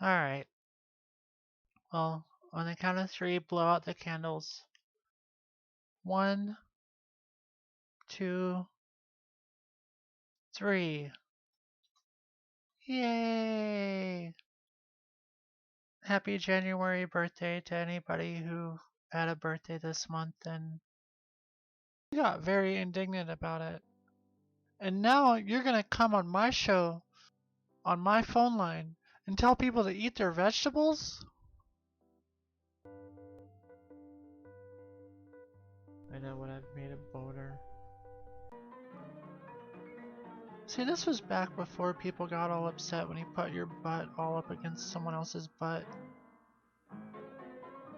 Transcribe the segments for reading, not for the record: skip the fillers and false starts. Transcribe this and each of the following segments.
Alright. Well, on the count of three, blow out the candles. 1, 2, 3. Yay! Happy January birthday to anybody who had a birthday this month and got very indignant about it. And now you're gonna come on my show, on my phone line, and tell people to eat their vegetables? I know what I've made a boner. See, this was back before people got all upset when you put your butt all up against someone else's butt.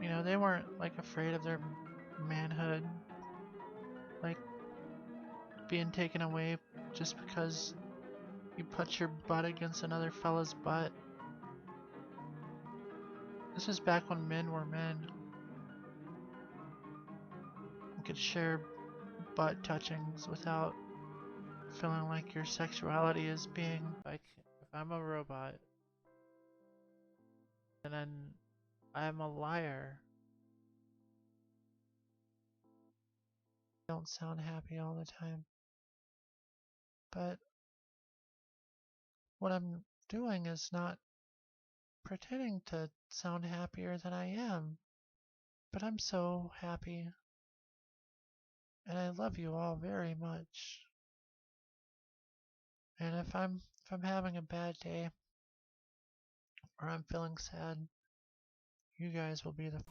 You know, they weren't like afraid of their manhood, like being taken away just because you put your butt against another fella's butt. This was back when men were men. You could share butt touchings without feeling like your sexuality is being like, if I'm a robot and then I'm a liar, I don't sound happy all the time. But what I'm doing is not pretending to sound happier than I am. But I'm so happy. And I love you all very much. And if I'm having a bad day or I'm feeling sad, you guys will be the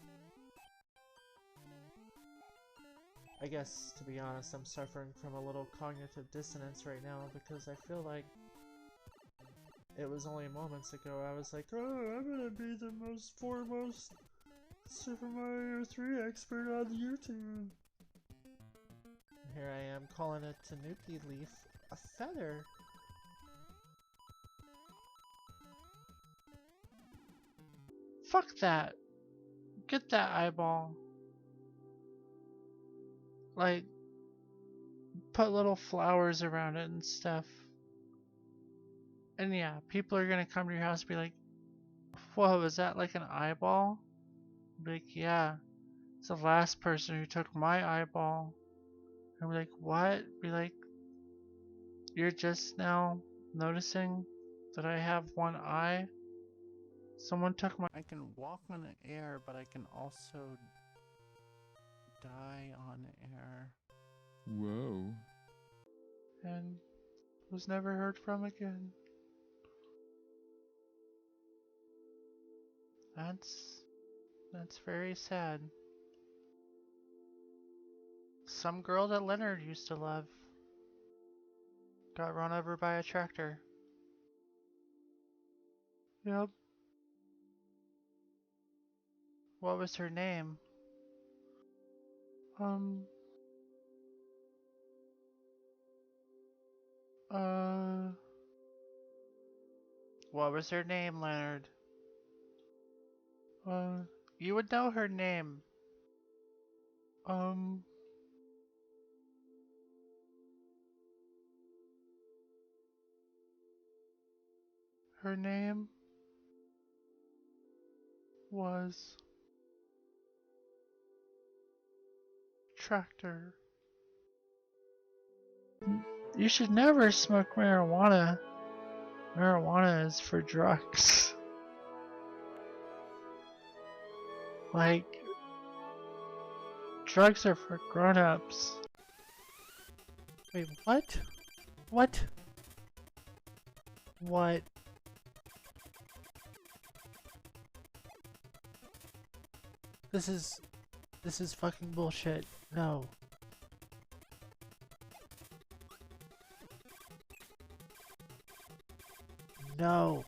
I guess, to be honest, I'm suffering from a little cognitive dissonance right now because I feel like it was only moments ago I was like, oh, I'm gonna be the most foremost Super Mario 3 expert on YouTube. And here I am calling a Tanuki leaf a feather. Fuck that. Get that eyeball. Like, put little flowers around it and stuff. And yeah, people are gonna come to your house and be like, whoa, is that like an eyeball? Be like, yeah, it's the last person who took my eyeball. And be like, what? Be like, you're just now noticing that I have one eye? Someone took my. I can walk on air, but I can also die on air. Whoa. And was never heard from again. That's very sad. Some girl that Leonard used to love got run over by a tractor. Yep. What was her name? Um. Uh. What was her name, Leonard? Uh. You would know her name. Um. Her name was Tractor. You should never smoke marijuana. Marijuana is for drugs. Like, drugs are for grown-ups. Wait, what? What? What? This is fucking bullshit. No. No.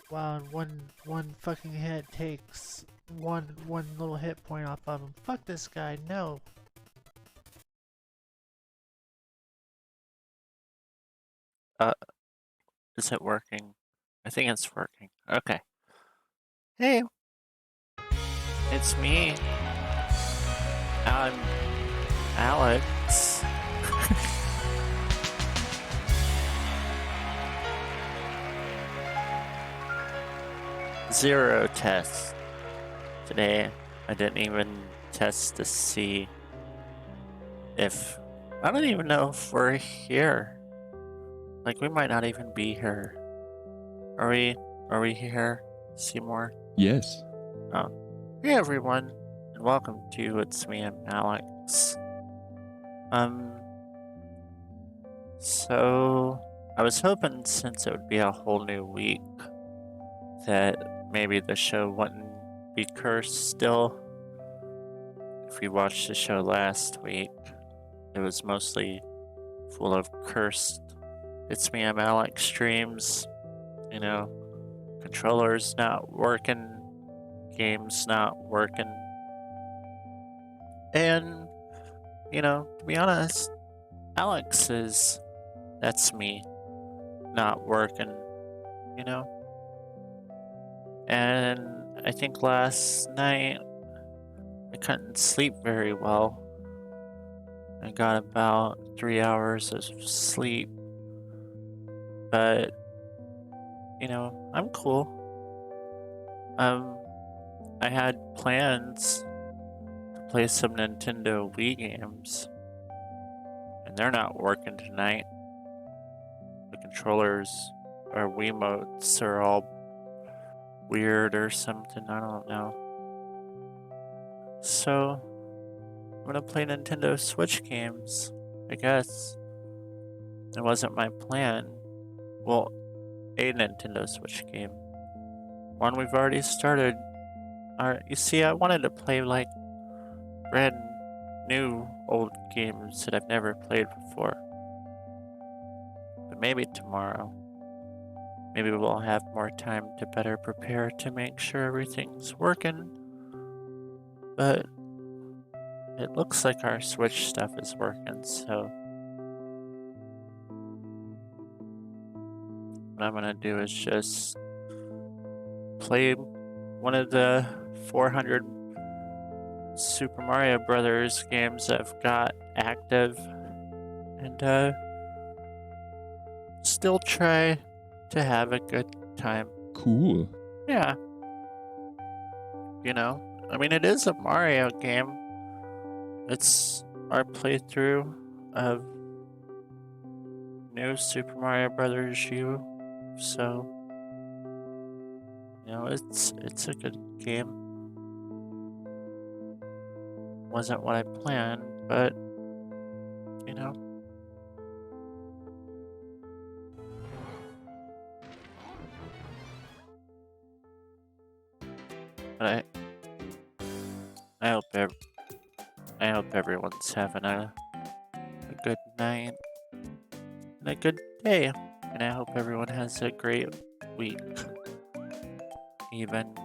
Wow, and one fucking hit takes one little hit point off of him. Fuck this guy, no. Is it working? I think it's working. Okay. Hey, It's me. I'm Alex. Zero tests. Today, I didn't even test to see if... I don't even know if we're here. Like, we might not even be here. Are we here, Seymour? Yes. Oh. Hey everyone, and welcome to It's Me, I'm Alex. So I was hoping since it would be a whole new week that maybe the show wouldn't be cursed still. If you watched the show last week, it was mostly full of cursed It's Me, I'm Alex streams. You know, controllers not working, games not working. And, you know, to be honest, that's me not working, you know? And I think last night I couldn't sleep very well. I got about 3 hours of sleep. But, you know, I'm cool. I had plans to play some Nintendo Wii games, and they're not working tonight. The controllers or Wiimotes are all weird or something, I don't know. So, I'm gonna play Nintendo Switch games, I guess. It wasn't my plan. Well, a Nintendo Switch game. One we've already started. You see, I wanted to play like brand new old games that I've never played before. But maybe tomorrow. Maybe we'll have more time to better prepare to make sure everything's working. But it looks like our Switch stuff is working, so what I'm gonna do is just play one of the 400 Super Mario Brothers games I've got active and still try to have a good time. Cool. Yeah. You know, I mean, it is a Mario game. It's our playthrough of New Super Mario Brothers U, so you know, it's a good game. Wasn't what I planned, but you know. But I hope everyone's having a good night and a good day, and I hope everyone has a great week. Even.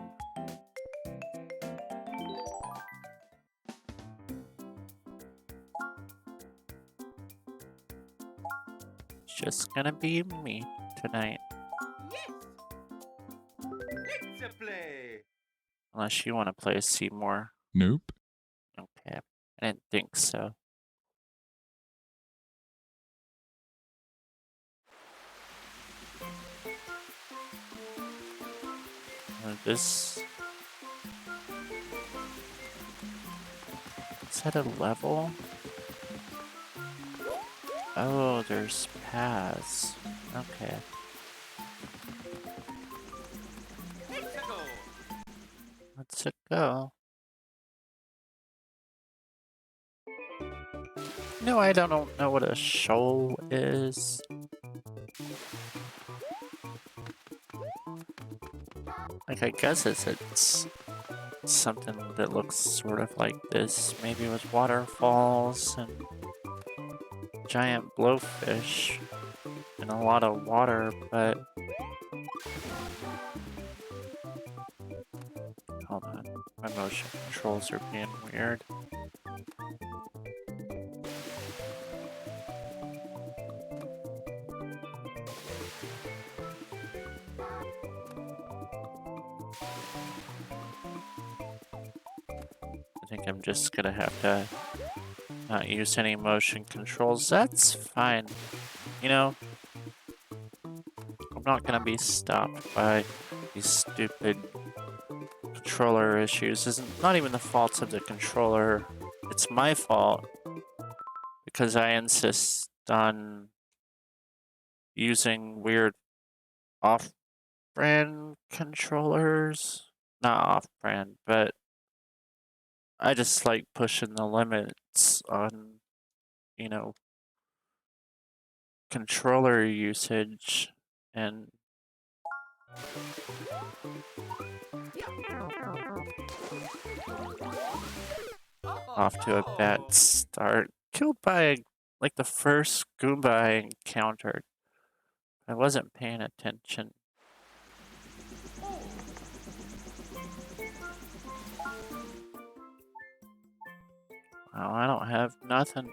It's just gonna be me tonight. Yes. Let's play. Unless you want to play Seymour. Nope. Okay, I didn't think so. Is that a level? Oh, there's paths. Okay. Let's go. Let's go. No, I don't know what a shoal is. Like, I guess it's something that looks sort of like this, maybe with waterfalls and giant blowfish and a lot of water, but hold on, my motion controls are being weird. think I'm just gonna have to not use any motion controls. That's fine. You know, I'm not gonna be stopped by these stupid controller issues. Isn't not even the fault of the controller. It's my fault because I insist on using weird off-brand controllers. Not off-brand, but I just like pushing the limits on, you know, controller usage and off to a bad start. Killed by like the first Goomba I encountered. I wasn't paying attention. Oh, I don't have nothing.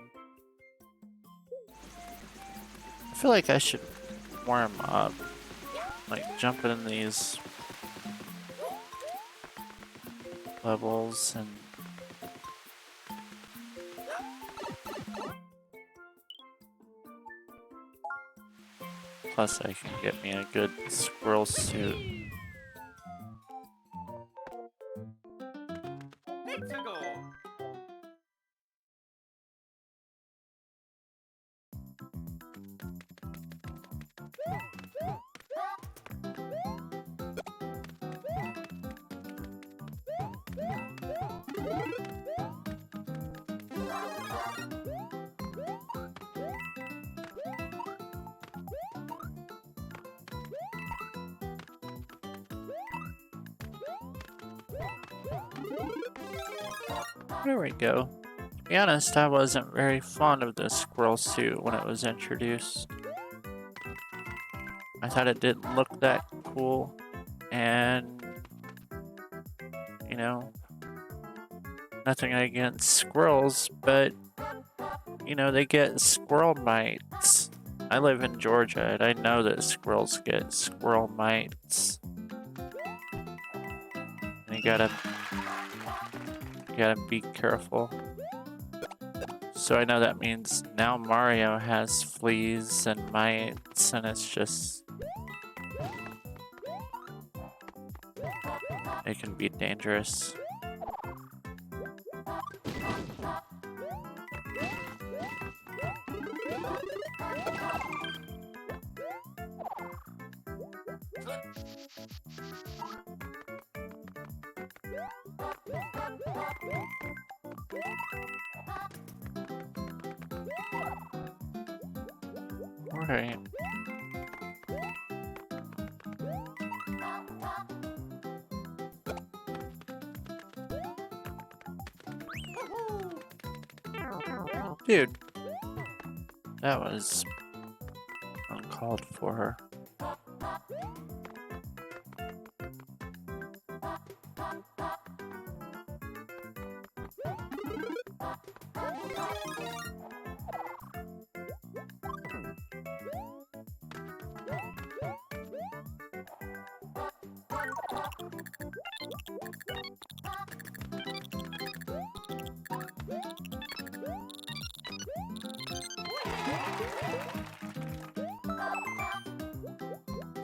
I feel like I should warm up. Like jumping in these levels and plus I can get me a good squirrel suit. Mexico. There we go. To be honest, I wasn't very fond of the squirrel suit when it was introduced. I thought it didn't look that cool, and you know, nothing against squirrels, but you know, they get squirrel mites. I live in Georgia, and I know that squirrels get squirrel mites. And you gotta be careful. So I know that means now Mario has fleas and mites, and it's just... it can be dangerous. Alright. Dude. That was uncalled for.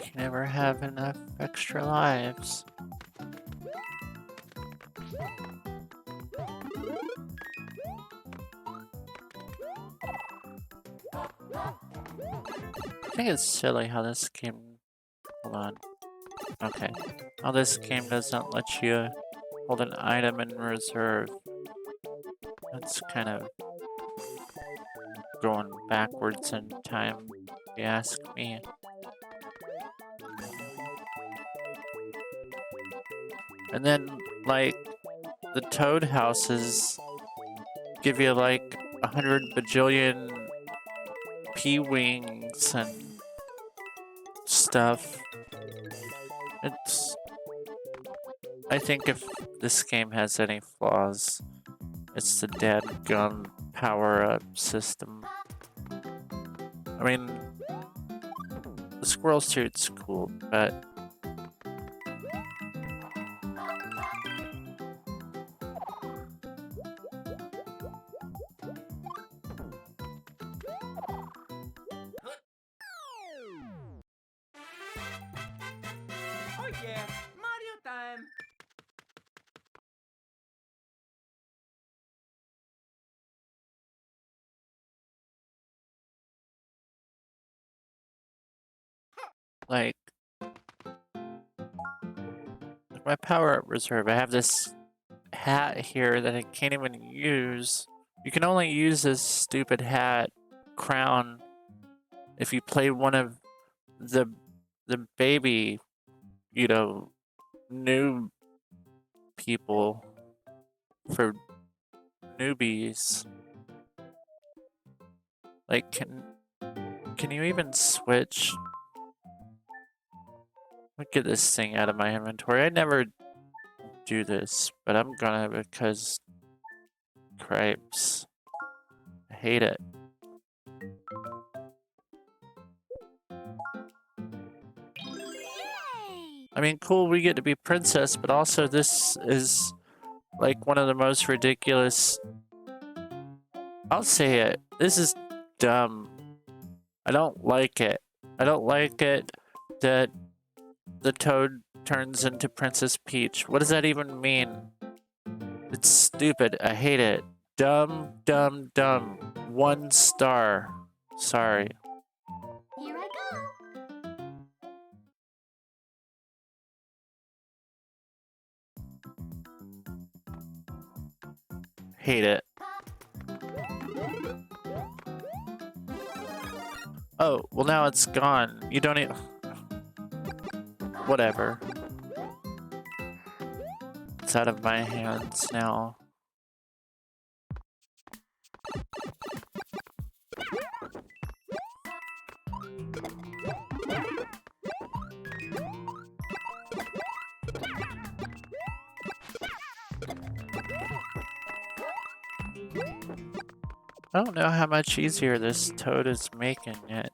You never have enough extra lives. I think it's silly how this game... hold on. Okay. How this game doesn't let you hold an item in reserve. That's kind of going backwards in time, if you ask me. And then, like, the Toad houses give you like 100 bajillion P-wings and stuff. It's... I think if this game has any flaws, it's the dadgum power-up system. I mean, the squirrel suit's cool, but... yeah, Mario time. Like my power up reserve, I have this hat here that I can't even use. You can only use this stupid hat crown if you play one of the baby, you know, new people for newbies. Like, can you even switch? Let me get this thing out of my inventory. I never do this, but I'm gonna because cripes. I hate it. I mean, cool, we get to be princess, but also this is like one of the most ridiculous. I'll say it. This is dumb. I don't like it. I don't like it that the toad turns into Princess Peach. What does that even mean? It's stupid. I hate it. Dumb, dumb, dumb. 1 star. Sorry. Here I go. Hate it. Oh, well now it's gone. You don't even... Whatever. It's out of my hands now. I don't know how much easier this toad is making it.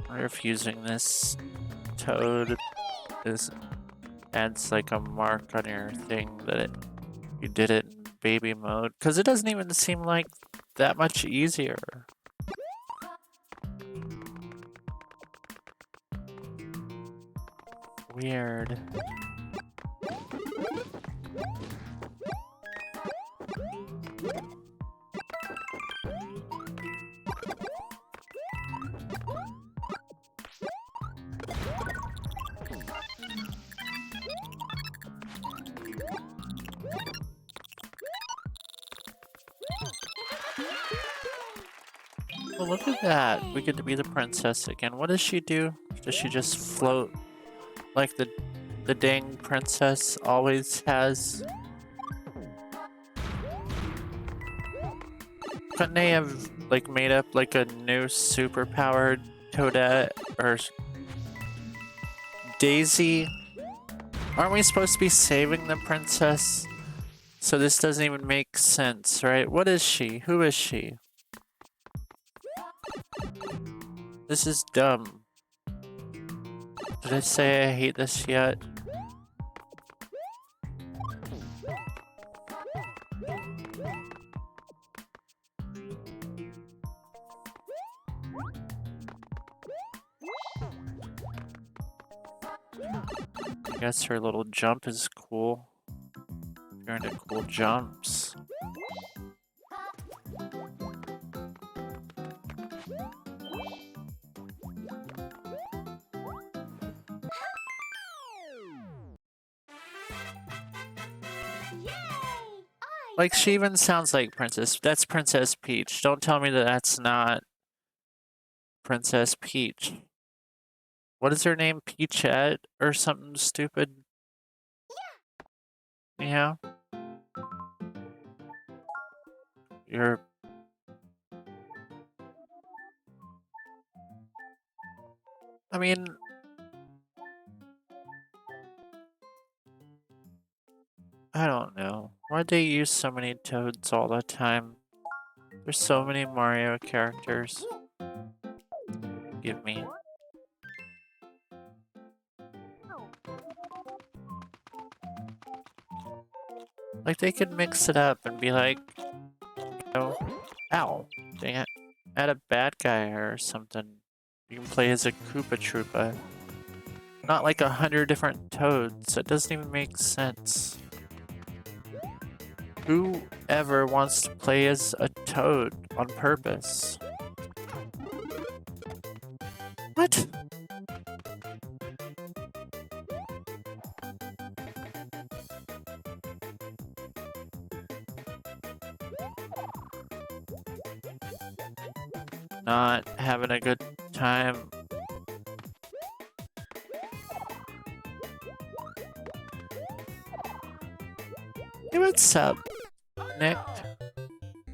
I wonder if using this toad adds like a mark on your thing that you did it in baby mode, because it doesn't even seem like that much easier. Weird. Well, look at that. We get to be the princess again. What does she do? Does she just float like the dang princess always has? Couldn't they have like made up like a new super-powered Toadette or Daisy? Aren't we supposed to be saving the princess? So this doesn't even make sense, right? What is she? Who is she? This is dumb. Did I say I hate this yet? I guess her little jump is cool. You're into cool jumps. Like, she even sounds like Princess. That's Princess Peach. Don't tell me that that's not Princess Peach. What is her name? Peachette or something stupid? Yeah. You're... I mean... Why'd they use so many toads all the time? There's so many Mario characters. Give me. Like, they could mix it up and be like, you know, ow, dang it. Add a bad guy or something. You can play as a Koopa Troopa. Not like 100 different toads. That doesn't even make sense. Who ever wants to play as a toad on purpose? What? Not having a good time. Hey, what's up, Nick?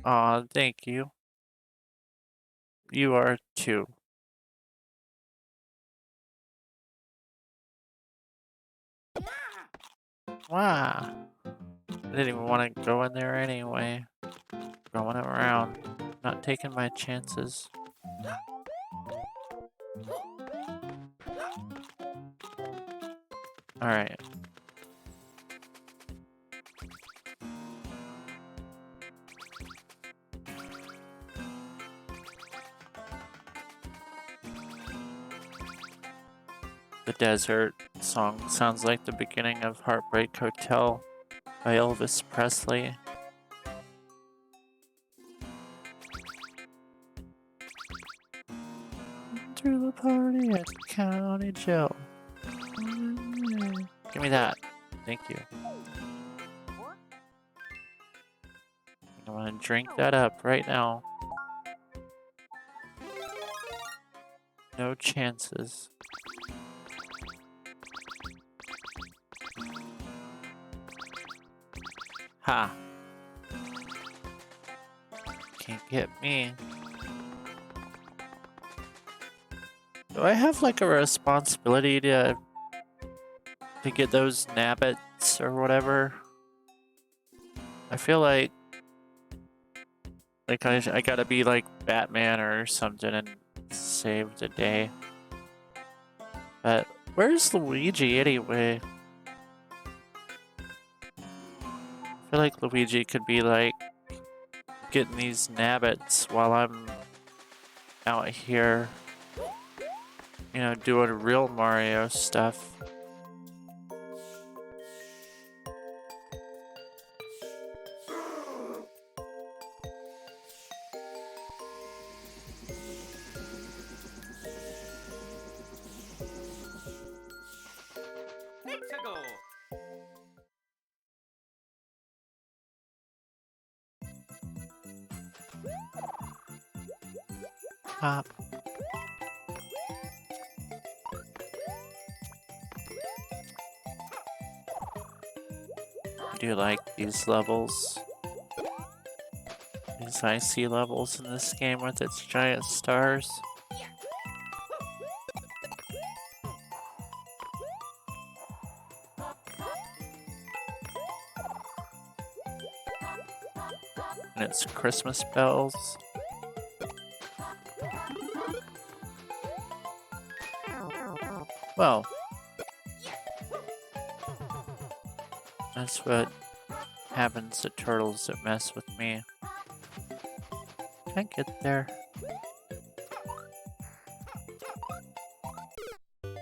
Aw, thank you. You are too. Wow. I didn't even want to go in there anyway. Going around. Not taking my chances. Alright. The desert song sounds like the beginning of Heartbreak Hotel by Elvis Presley. Through the party at the county jail. Give me that. Thank you. I want to drink that up right now. No chances. Ha! Can't get me. Do I have like a responsibility to get those nabbits or whatever? I feel like I gotta be like Batman or something and save the day. But where's Luigi anyway? I feel like Luigi could be like getting these nabbits while I'm out here, you know, doing real Mario stuff. Let's go. Pop. I do like these levels. These icy levels in this game with its giant stars. And it's Christmas bells. Well, that's what happens to turtles that mess with me. Can't get there.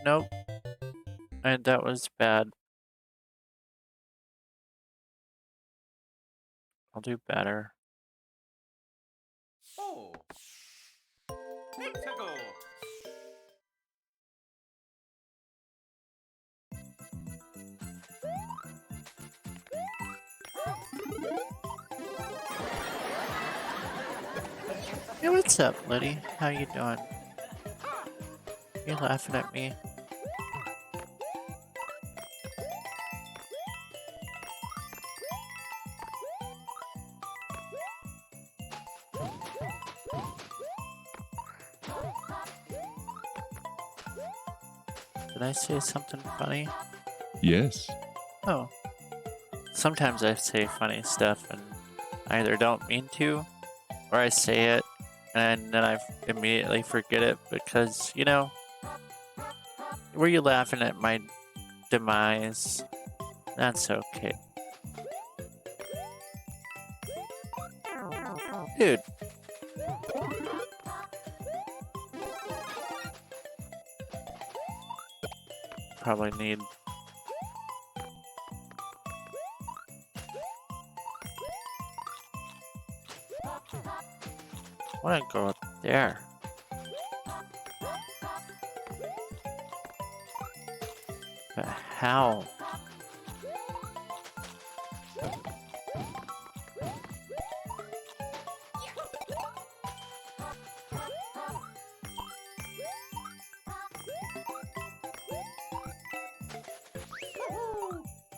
Nope. And that was bad. I'll do better. Oh. Let's go. Hey, what's up, Liddy? How you doing? You laughing at me? Did I say something funny? Yes. Oh. Sometimes I say funny stuff and I either don't mean to, or I say it and then I immediately forget it because, you know, were you laughing at my demise? That's okay. Dude. Probably need... I wanna go up there. But how?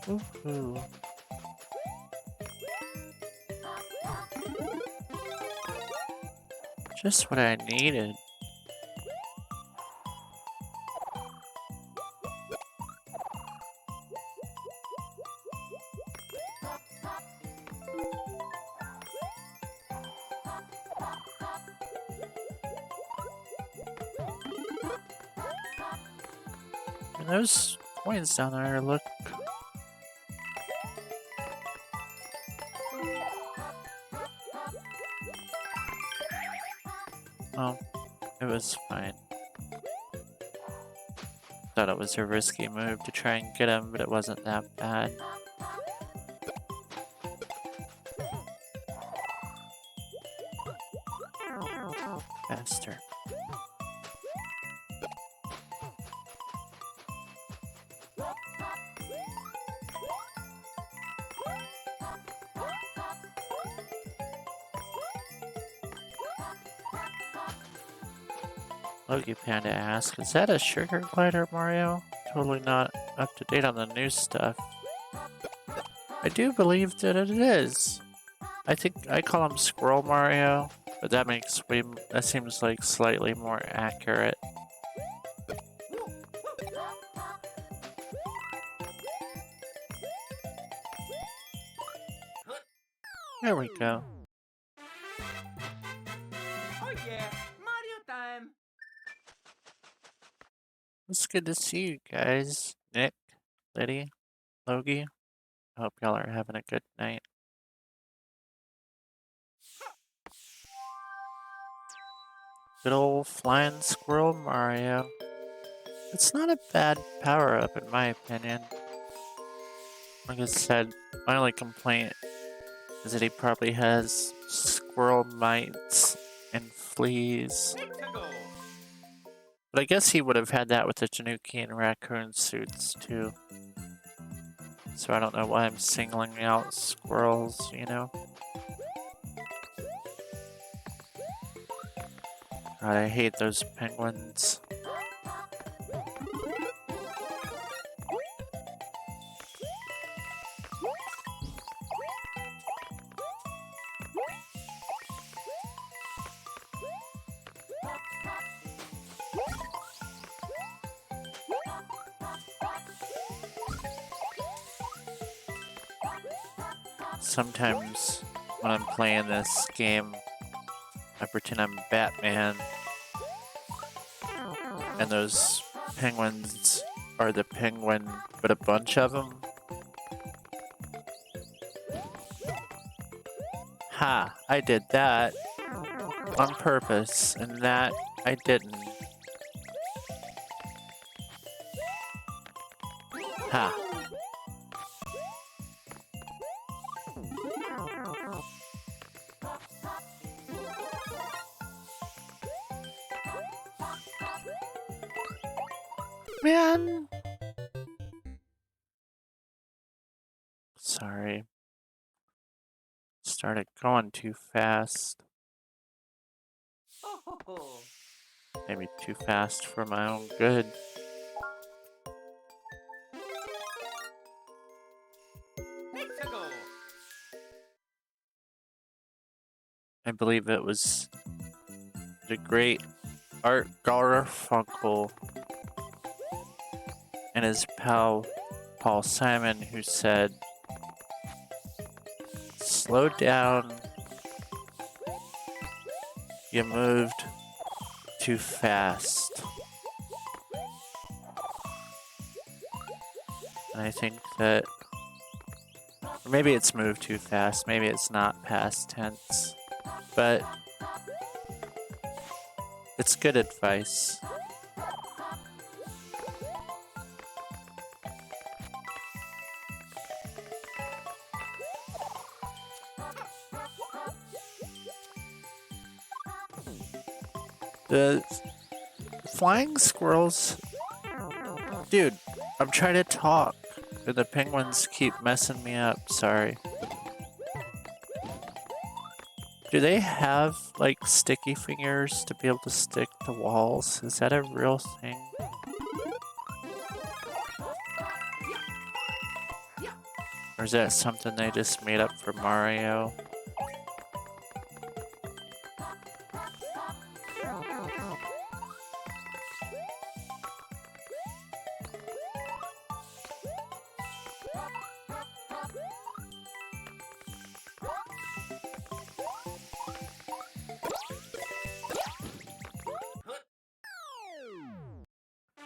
Woohoo. Just what I needed. And those coins down there look... Oh, it was fine. Thought it was a risky move to try and get him, but it wasn't that bad. Faster. Logie Panda asks, is that a sugar glider, Mario? Totally not up to date on the new stuff. I do believe that it is. I think I call him Squirrel Mario, but that seems like slightly more accurate. There we go. Oh yeah, Mario time. It's good to see you guys. Nick, Liddy, Logie. I hope y'all are having a good night. Good old flying squirrel Mario. It's not a bad power-up in my opinion. Like I said, my only complaint is that he probably has squirrel mites and fleas. Let's go. But I guess he would have had that with the Tanuki and raccoon suits too. So I don't know why I'm singling out squirrels, you know? God, I hate those penguins. Sometimes when I'm playing this game, I pretend I'm Batman, and those penguins are the penguin, but a bunch of them. Ha! I did that on purpose, and that I didn't. Ha! Man! Sorry. Started going too fast. Oh ho ho. Maybe too fast for my own good. Let's go. I believe it was the great Art Garfunkel and his pal Paul Simon who said, slow down. You moved too fast. And I think that, or maybe it's moved too fast, maybe it's not past tense, but it's good advice. The flying squirrels, dude, I'm trying to talk and the penguins keep messing me up, sorry. Do they have like sticky fingers to be able to stick to walls? Is that a real thing? Or is that something they just made up for Mario?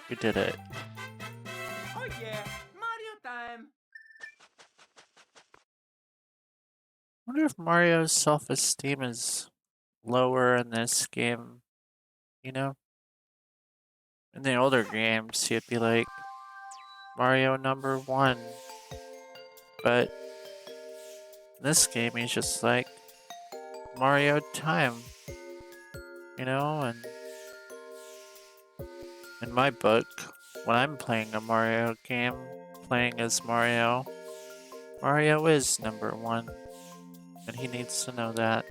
You did it. Oh yeah, Mario time. I wonder if Mario's self-esteem is lower in this game, you know? In the older games, he'd be like, Mario #1. But in this game, he's just like, Mario time. You know, and in my book, when I'm playing a Mario game, playing as Mario, Mario is #1. And he needs to know that.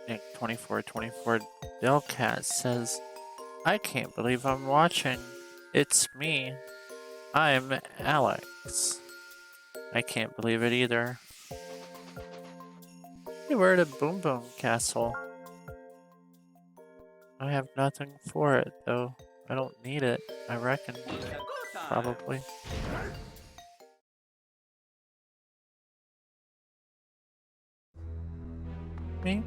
Nick 2424 Delcat says, I can't believe I'm watching. It's me. I'm Alex. I can't believe it either. Hey, we're at a Boom Boom Castle. I have nothing for it, though. I don't need it, I reckon. It's a go time. Probably. Maybe.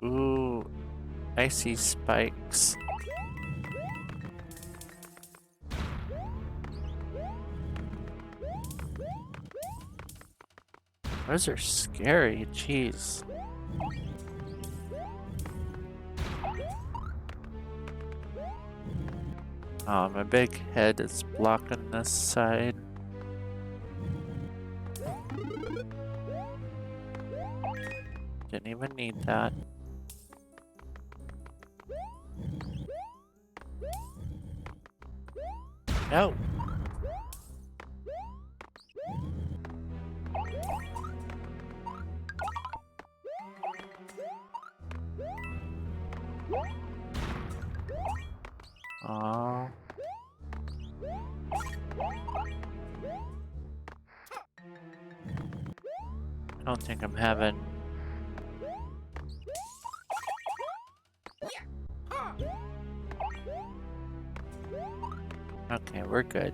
Ooh, icy spikes. Those are scary, jeez. Oh, my big head is blocking this side. Didn't even need that. No. Aww. I don't think I'm having. Okay, we're good.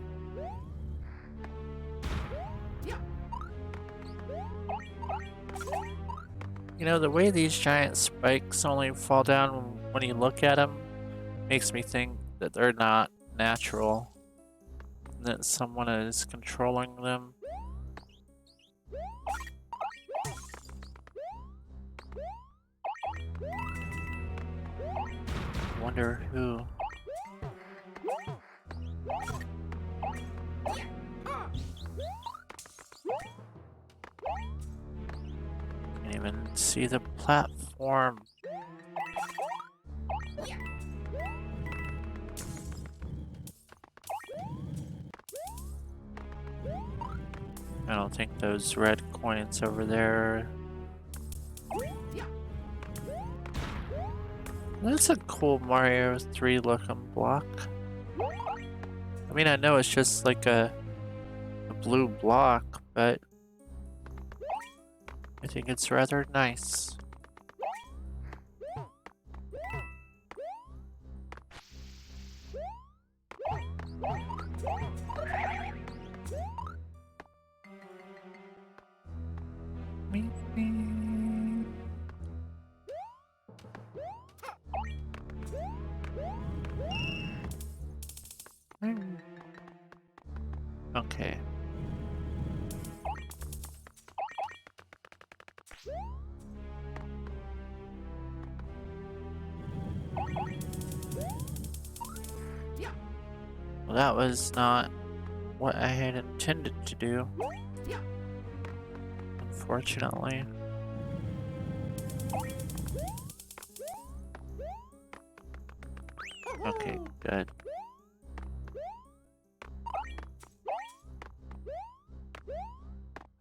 You know, the way these giant spikes only fall down when you look at them makes me think that they're not natural. And that someone is controlling them. Wonder who. Can't even see the platform. I don't think those red coins over there. That's a cool Mario 3 looking block. I mean, I know it's just like a blue block, but I think it's rather nice. Okay. Well, that was not what I had intended to do. Unfortunately. Okay, good.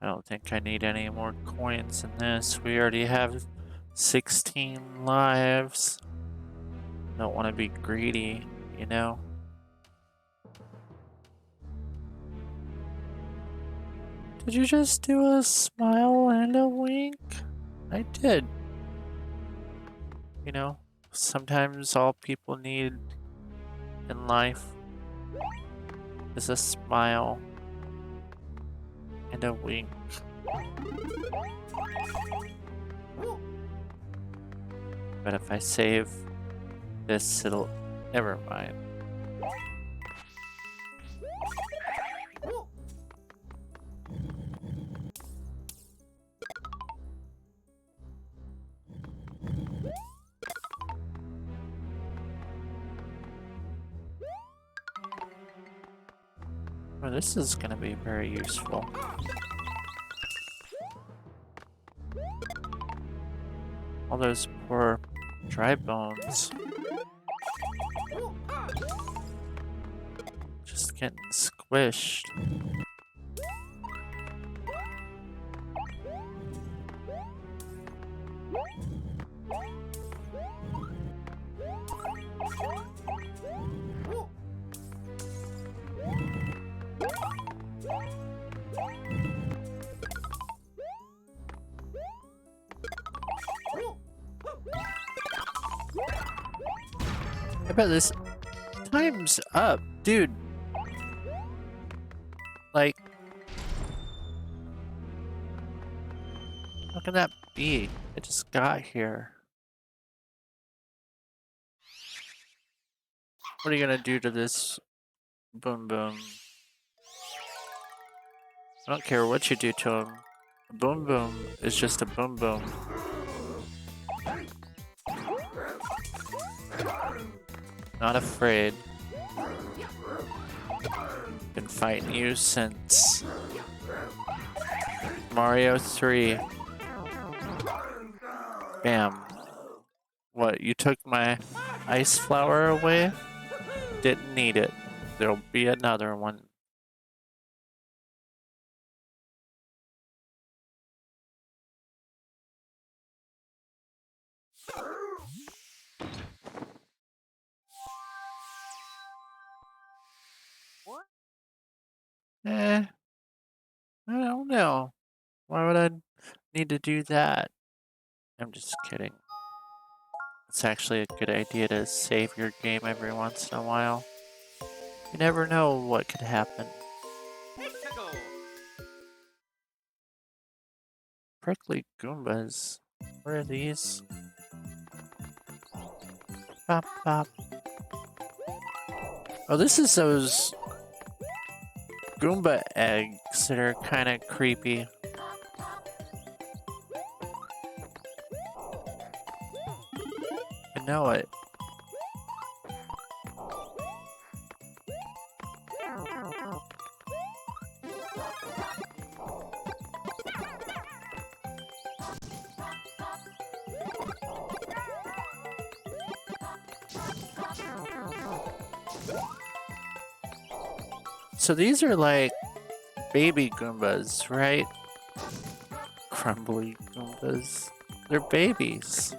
I don't think I need any more coins in this. We already have 16 lives. Don't want to be greedy, you know? Did you just do a smile and a wink? I did. You know, sometimes all people need in life is a smile and a wink. But if I save this, it'll... Never mind. Well, this is gonna be very useful. All those poor dry bones. Just getting squished. I bet this time's up, dude. Like, how can that be? I just got here. What are you gonna do to this boom boom? I don't care what you do to him. A boom boom is just a boom boom. Not afraid. Been fighting you since Mario 3. Bam. What, you took my ice flower away? Didn't need it. There'll be another one. I don't know. Why would I need to do that? I'm just kidding. It's actually a good idea to save your game every once in a while. You never know what could happen. Prickly Goombas. What are these? Bop, bop. Oh, this is those Goomba eggs that are kind of creepy. I know it. So these are like baby Goombas, right? Crumbly Goombas. They're babies.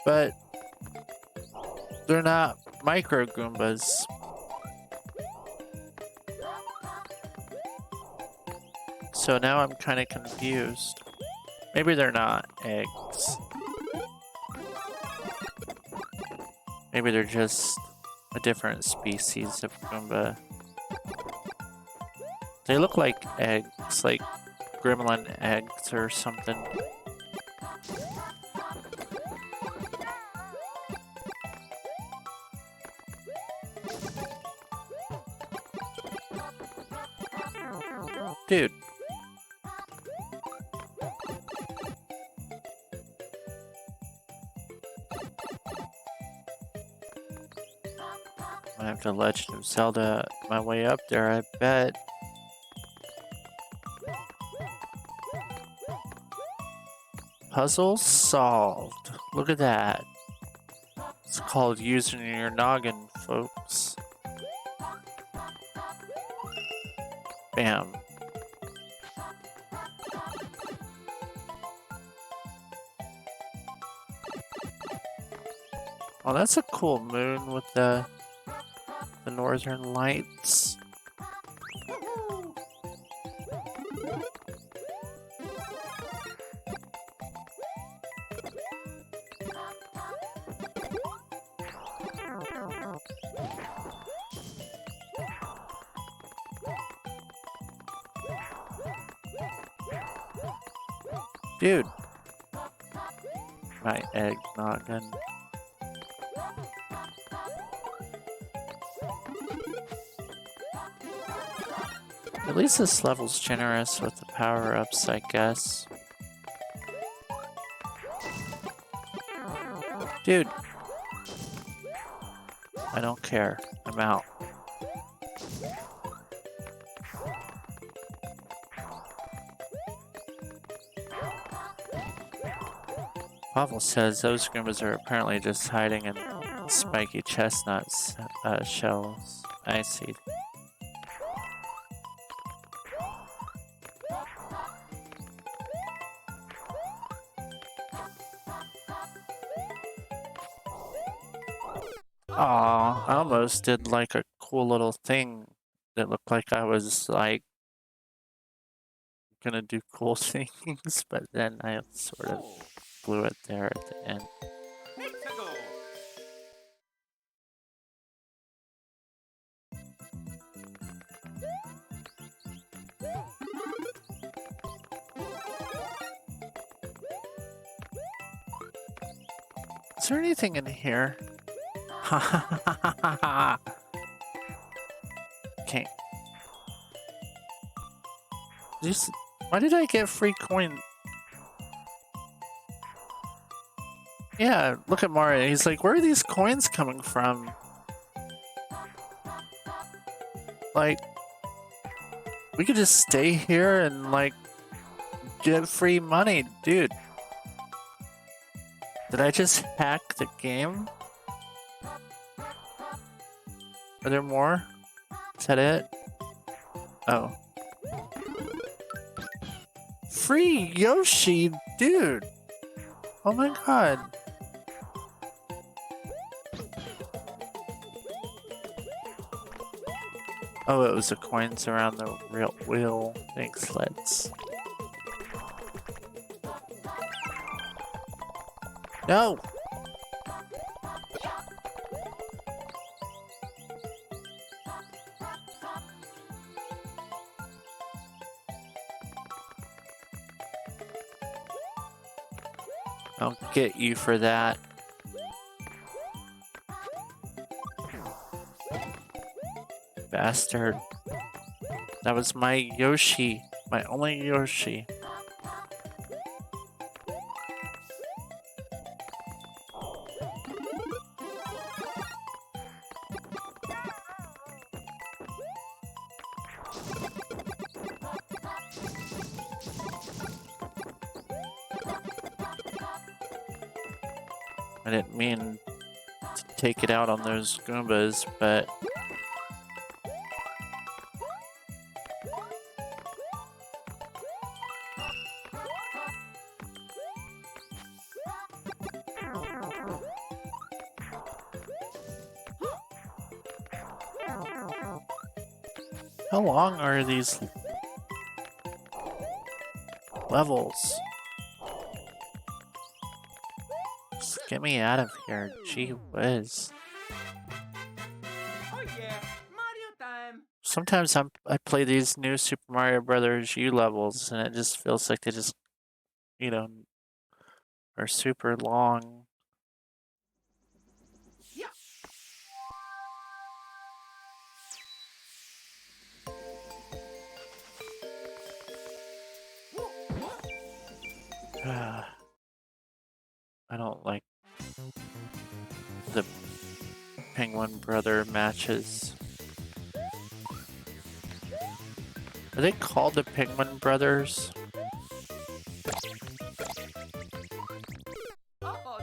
But they're not micro Goombas. So now I'm kind of confused. Maybe they're not eggs. Maybe they're just a different species of Goomba. They look like eggs, like gremlin eggs or something. Dude. I have the Legend of Zelda my way up there, I bet. Puzzle solved. Look at that. It's called using your noggin, folks. Bam. Oh, that's a cool moon with the northern lights. Dude. My egg noggin. At least this level's generous with the power-ups, I guess. Dude. I don't care. I'm out. Pavel says those Goombas are apparently just hiding in spiky chestnuts shells. I see. Aw, I almost did like a cool little thing that looked like I was like gonna do cool things, but then I sort of blew it there at the end. Mexico. Is there anything in here? Okay. Why did I get free coin? Yeah, look at Mario. He's like, where are these coins coming from? Like, we could just stay here and, like, get free money. Dude. Did I just hack the game? Are there more? Is that it? Oh. Free Yoshi, dude! Oh my god. Oh, it was the coins around the real wheel. Thanks, let's. No! I'll get you for that. Bastard. That was my Yoshi. My only Yoshi. I didn't mean to take it out on those Goombas, but... How long are these levels? Just get me out of here, gee whiz. Oh yeah, Mario time. Sometimes I play these new Super Mario Brothers U levels and it just feels like they just, you know, are super long. Yeah. I don't like the Penguin Brother matches. Are they called the Penguin Brothers?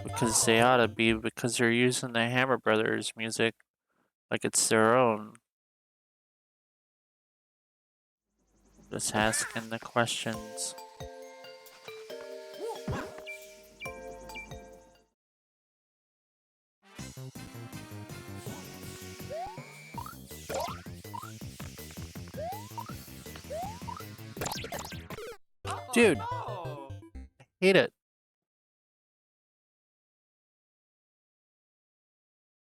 Because they ought to be, because they're using the Hammer Brothers music like it's their own. Just asking the questions. Dude, hate it.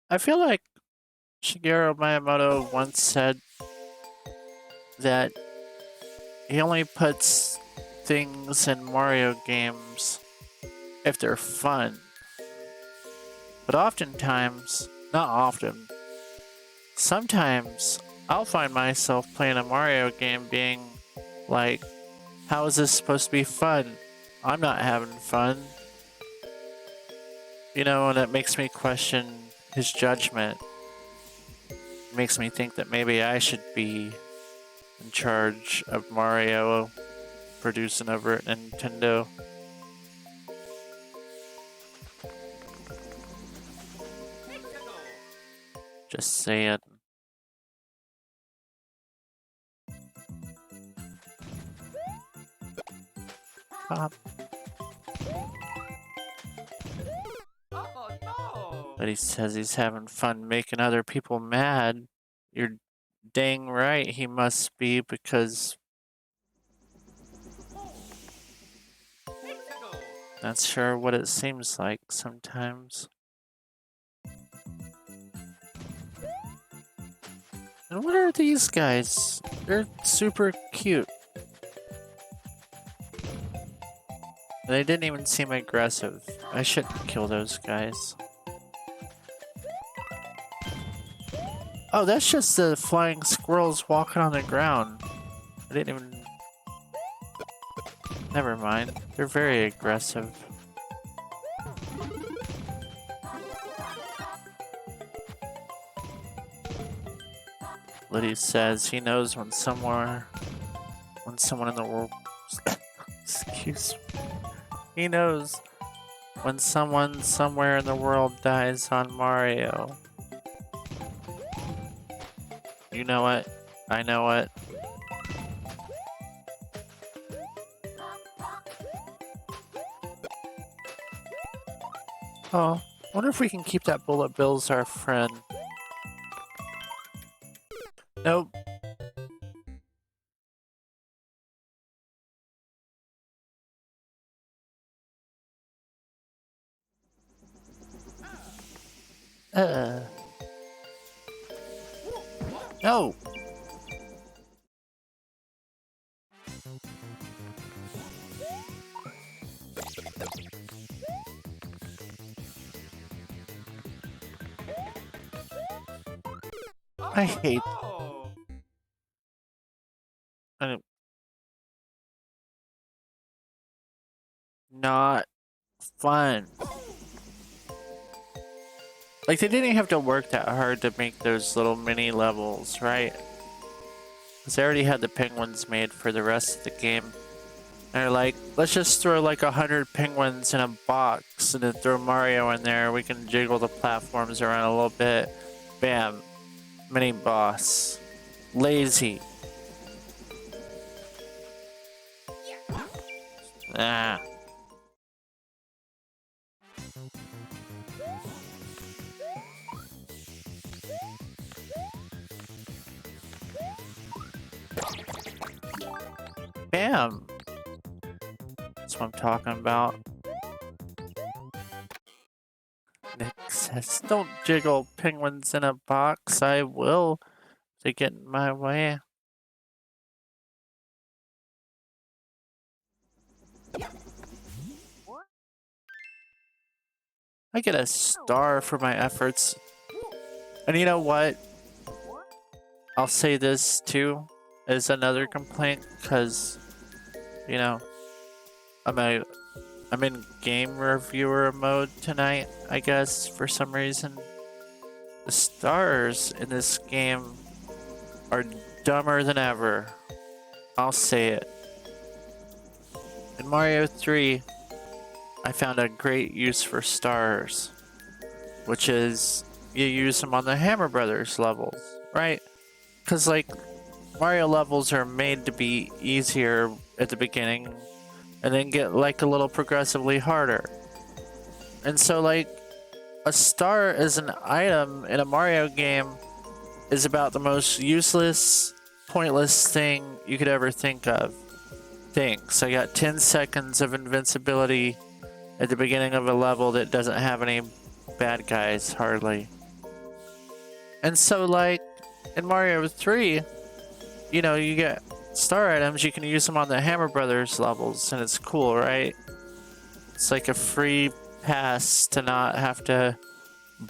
I feel like Shigeru Miyamoto once said that he only puts things in Mario games if they're fun. But oftentimes, not often, sometimes I'll find myself playing a Mario game being like, how is this supposed to be fun? I'm not having fun. You know, and it makes me question his judgment. It makes me think that maybe I should be in charge of Mario producing over at Nintendo. Just saying. Pop. But he says he's having fun making other people mad. You're dang right he must be, because that's sure what it seems like sometimes. And what are these guys? They're super cute. They didn't even seem aggressive. I shouldn't kill those guys. Oh, that's just the flying squirrels walking on the ground. I didn't even... Never mind. They're very aggressive. Liddy says he knows when someone in the world... Excuse me. He knows when someone somewhere in the world dies on Mario. You know it. I know it. Oh, wonder if we can keep that Bullet Bill as our friend. Nope. No! I hate... Not fun. Like, they didn't have to work that hard to make those little mini levels, right? Because they already had the penguins made for the rest of the game. And they're like, let's just throw like 100 penguins in a box and then throw Mario in there. We can jiggle the platforms around a little bit. Bam. Mini boss. Lazy. Ah. Bam. That's what I'm talking about. Nick says, don't jiggle penguins in a box. I will. They get in my way. I get a star for my efforts. And you know what? I'll say this too as another complaint, because, you know, I'm a I'm in game reviewer mode tonight, I guess, for some reason. The stars in this game are dumber than ever. I'll say it. In Mario 3, I found a great use for stars, which is you use them on the Hammer Brothers levels, right? Because, like, Mario levels are made to be easier at the beginning and then get, like, a little progressively harder. And so, like, a star as an item in a Mario game is about the most useless, pointless thing you could ever think of. Thanks. I got 10 seconds of invincibility at the beginning of a level that doesn't have any bad guys, hardly. And so, like, in Mario 3, you know, you get star items, you can use them on the Hammer Brothers levels, and it's cool, right? It's like a free pass to not have to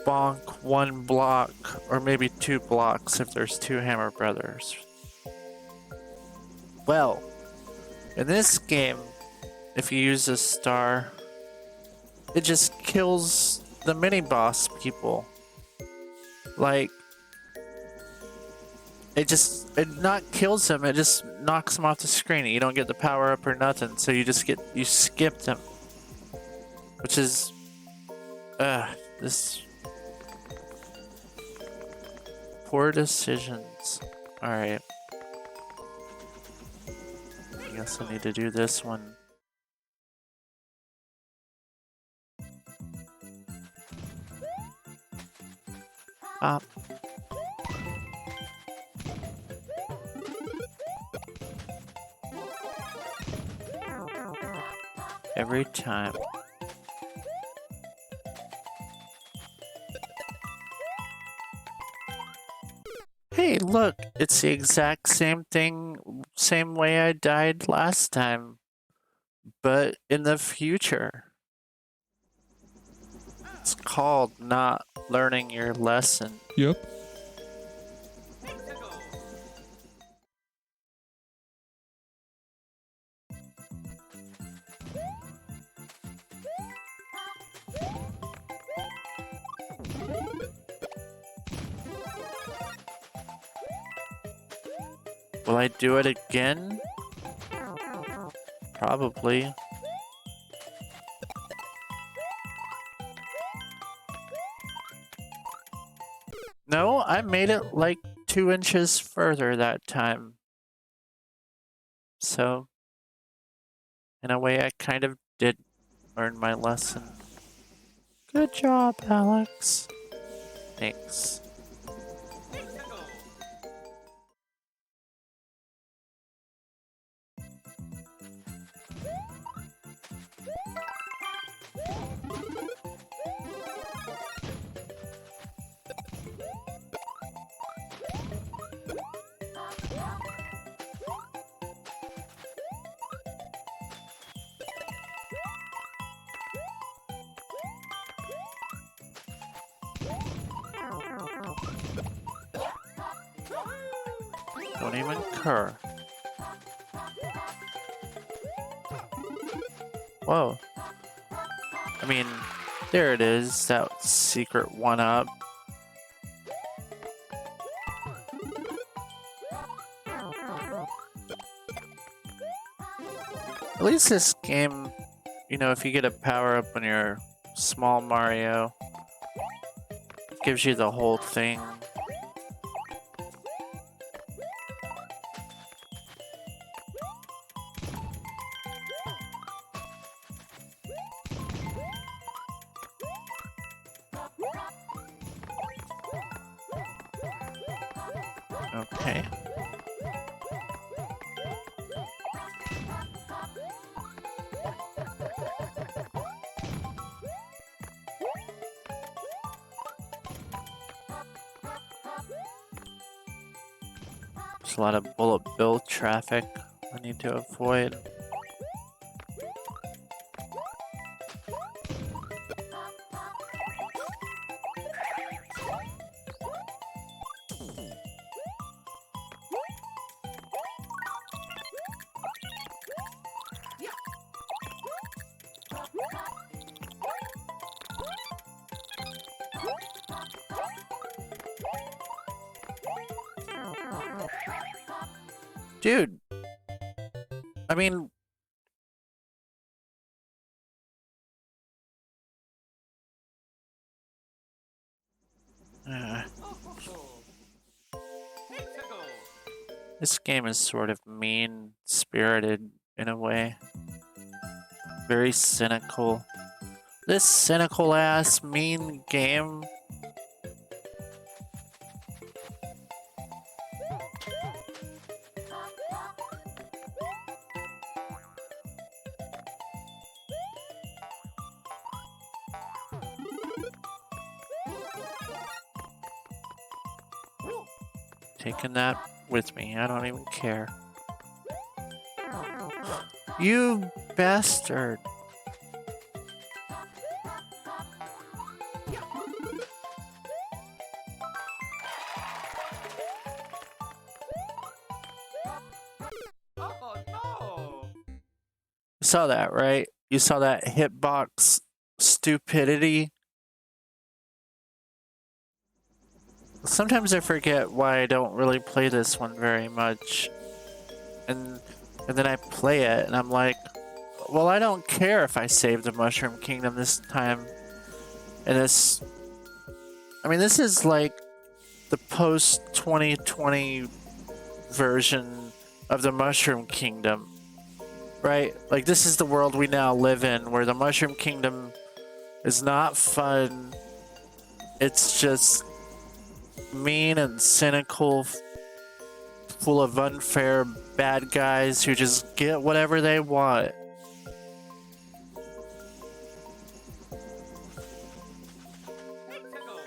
bonk one block, or maybe 2 blocks if there's 2 Hammer Brothers. Well, in this game, if you use a star, it just kills the mini-boss people. Like, it not kills them, it just knocks them off the screen. You don't get the power up or nothing, so you skip them. Which is, this poor decisions. Alright. I guess I need to do this one. Every time. Hey, look! It's the exact same thing, same way I died last time, but in the future. It's called not learning your lesson. Yep. Will I do it again? Probably. No, I made it like 2 inches further that time. So, in a way, I kind of did learn my lesson. Good job, Alex. Thanks. Don't even cur. Whoa. I mean, there it is, that secret 1-up. At least this game, you know, if you get a power-up when you're small Mario, it gives you the whole thing. Okay. There's a lot of bullet bill traffic I need to avoid. Dude, I mean, uh, Let's go. this game is sort of mean-spirited in a way. Very cynical. This cynical-ass mean game. Taking that with me. I don't even care. You bastard. Oh no. You saw that, right? You saw that hitbox stupidity? Sometimes I forget why I don't really play this one very much. And then I play it and I'm like, well, I don't care if I save the Mushroom Kingdom this time. And this... I mean, this is like the post-2020 version of the Mushroom Kingdom. Right? Like, this is the world we now live in, where the Mushroom Kingdom is not fun. It's just mean and cynical, full of unfair bad guys who just get whatever they want. Let's go.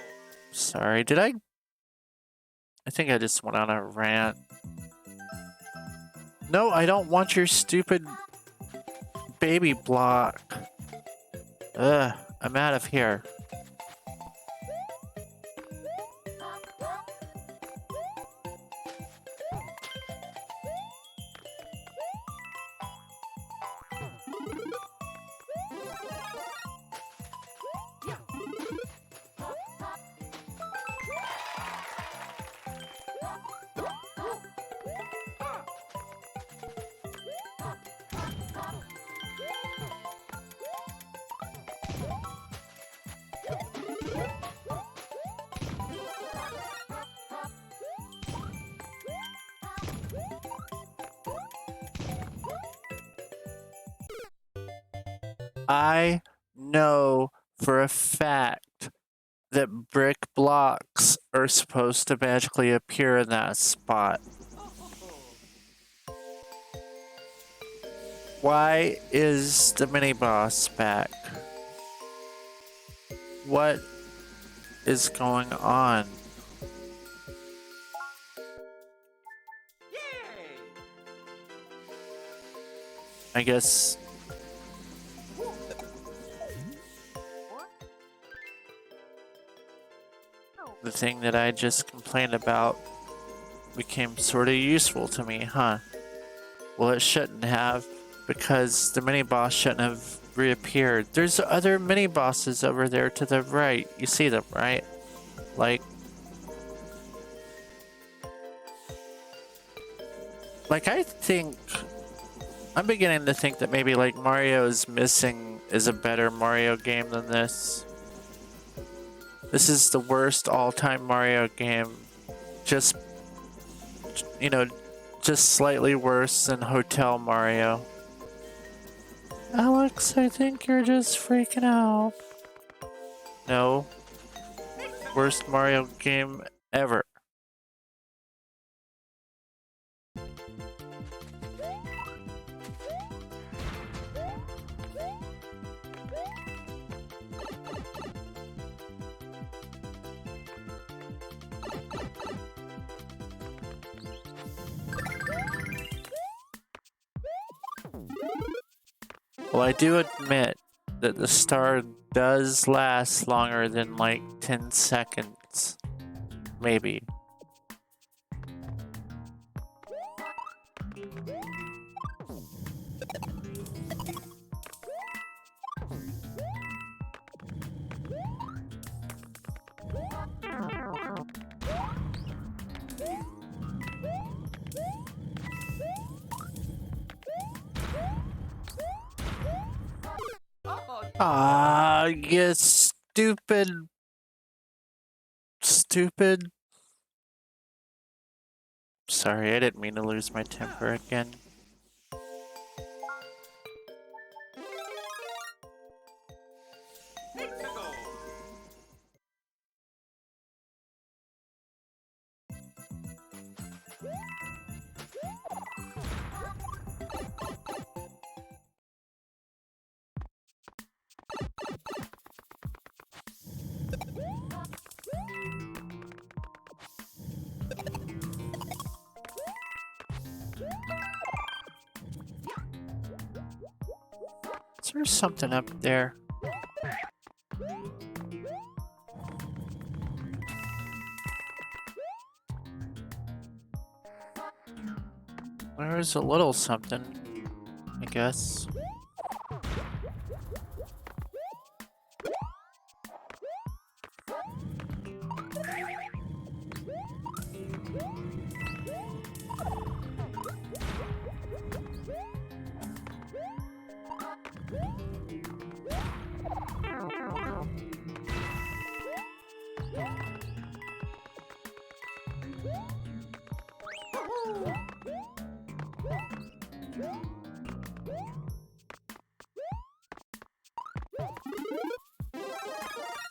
Sorry, did I think I just went on a rant. No, I don't want your stupid baby block. Ugh, I'm out of here. I know for a fact that brick blocks are supposed to magically appear in that spot. Why is the mini-boss back? What is going on? Yay! I guess... the thing that I just complained about became sort of useful to me, huh? Well, it shouldn't have, because the mini-boss shouldn't have reappeared. There's other mini-bosses over there to the right. You see them, right? Like, I think... I'm beginning to think that maybe, like, Mario's Missing is a better Mario game than this. This is the worst all-time Mario game. Just, you know, just slightly worse than Hotel Mario. Alex, I think you're just freaking out. No. Worst Mario game ever. Well, I do admit that the star does last longer than like 10 seconds. Maybe. Ah, you stupid. Stupid. Sorry, I didn't mean to lose my temper again. Let's go. Is there something up there? There's a little something, I guess.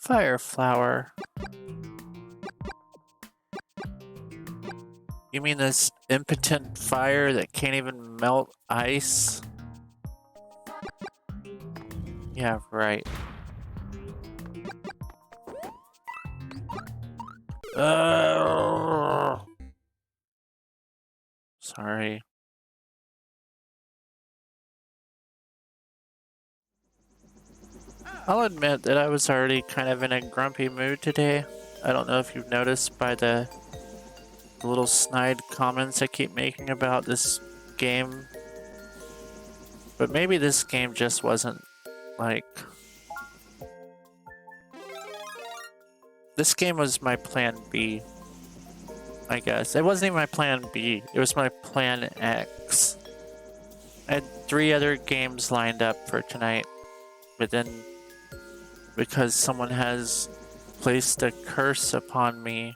Fire flower. You mean this impotent fire that can't even melt ice? Yeah, right. Sorry. I'll admit that I was already kind of in a grumpy mood today. I don't know if you've noticed by the little snide comments I keep making about this game. But maybe this game just wasn't like... This game was my plan B, I guess. It wasn't even my plan B, it was my plan X. I had 3 other games lined up for tonight, but then because someone has placed a curse upon me,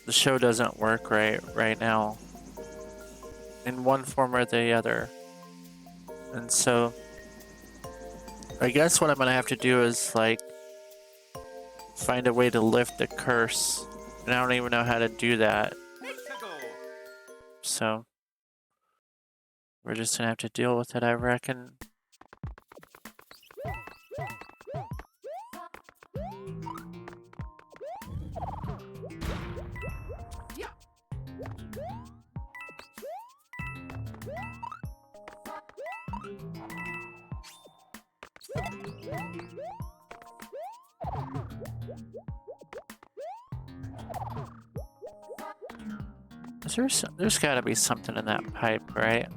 the show doesn't work right now in one form or the other. And so I guess what I'm gonna have to do is like find a way to lift the curse, and I don't even know how to do that. Let's go. So we're just gonna have to deal with it, I reckon. There's gotta be something in that pipe, right?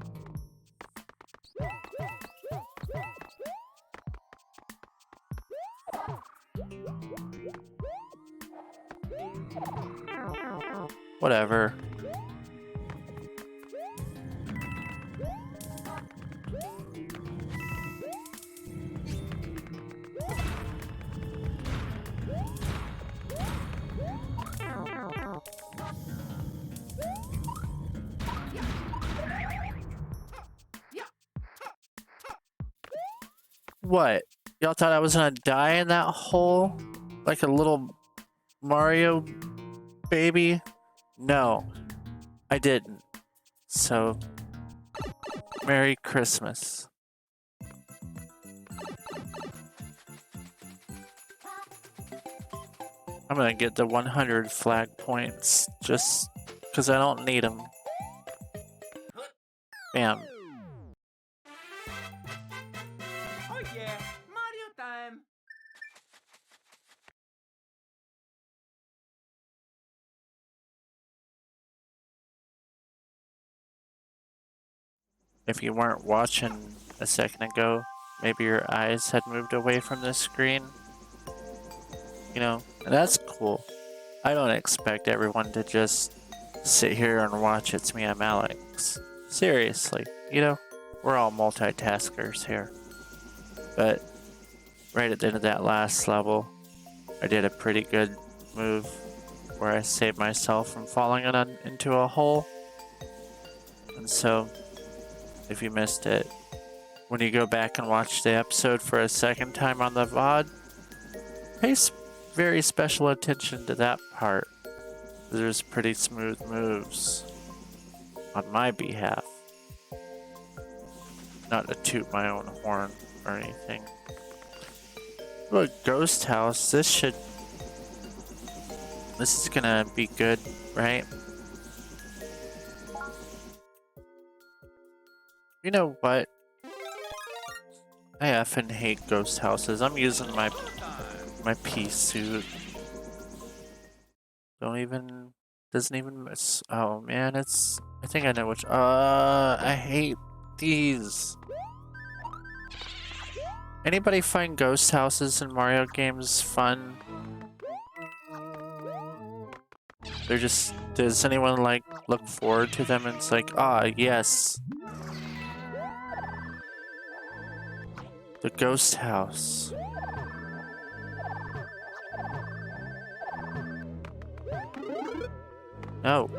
Whatever. What? Y'all thought I was gonna die in that hole? Like a little Mario baby? No, I didn't. So, Merry Christmas. I'm gonna get the 100 flag points just because I don't need them. Bam. Oh yeah, Mario time. If you weren't watching a second ago, maybe your eyes had moved away from the screen. You know, and that's cool. I don't expect everyone to just sit here and watch It's Me, I'm Alex. Seriously, you know, we're all multitaskers here. But right at the end of that last level, I did a pretty good move where I saved myself from falling into a hole. And so, if you missed it, when you go back and watch the episode for a second time on the VOD, pay very special attention to that part. There's pretty smooth moves on my behalf. Not to toot my own horn or anything. Look, Ghost House, this is gonna be good, right? You know what? I effing hate ghost houses. I'm using my pea suit. Doesn't even miss. Oh man, I think I know which, I hate these. Anybody find ghost houses in Mario games fun? Does anyone like look forward to them and it's like, yes. The ghost house. No.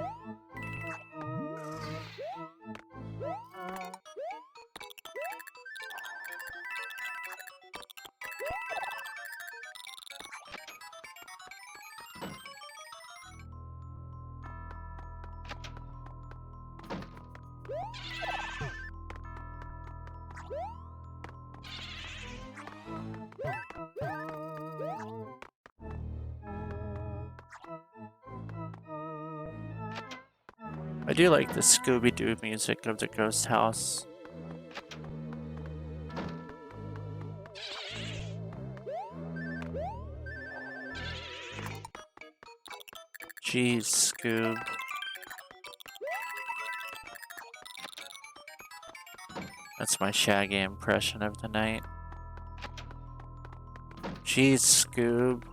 I do like the Scooby-Doo music of the ghost house. Jeez, Scoob. That's my Shaggy impression of the night. Jeez, Scoob.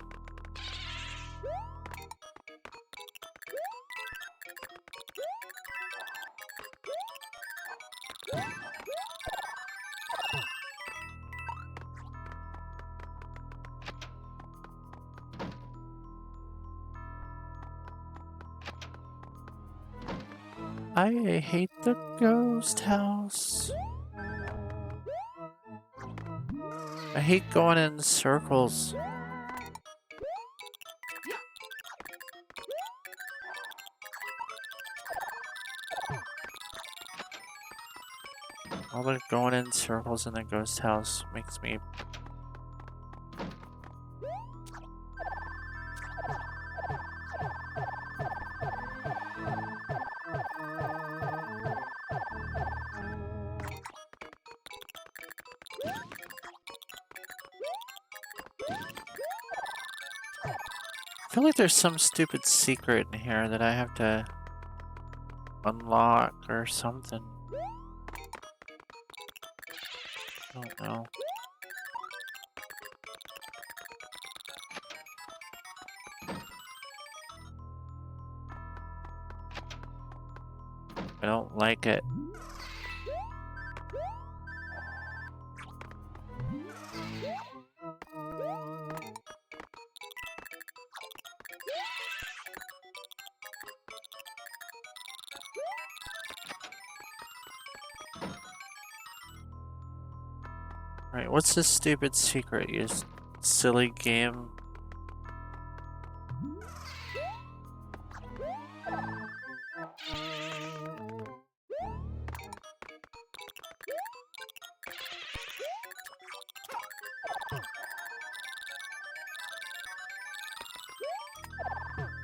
I hate the ghost house. I hate going in circles. All the going in circles in the ghost house makes me... I feel like there's some stupid secret in here that I have to unlock or something. I don't know. I don't like it. Right, what's this stupid secret, you silly game?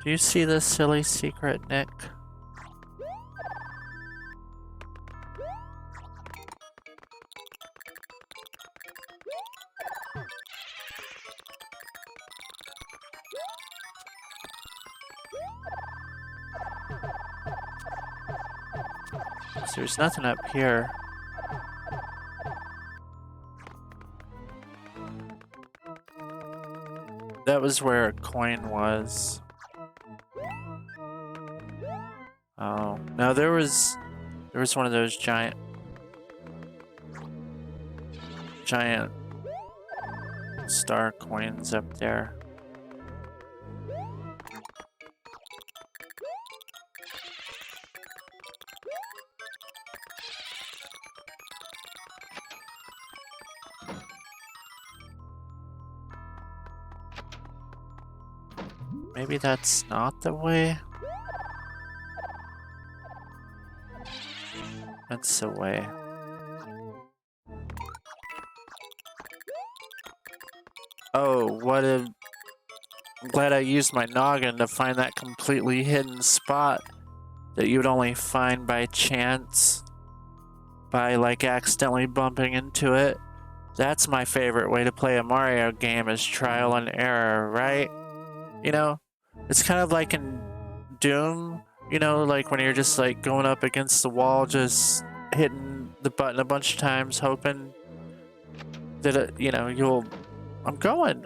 Do you see this silly secret, Nick? So there's nothing up here. That was where a coin was. Oh, no, there was one of those giant star coins up there. Maybe that's not the way. That's the way. Oh, what a... I'm glad I used my noggin to find that completely hidden spot that you would only find by chance, by like accidentally bumping into it. That's my favorite way to play a Mario game, is trial and error, right? You know, it's kind of like in Doom, you know, like when you're just like going up against the wall, just hitting the button a bunch of times, hoping that, you know, you'll... I'm going.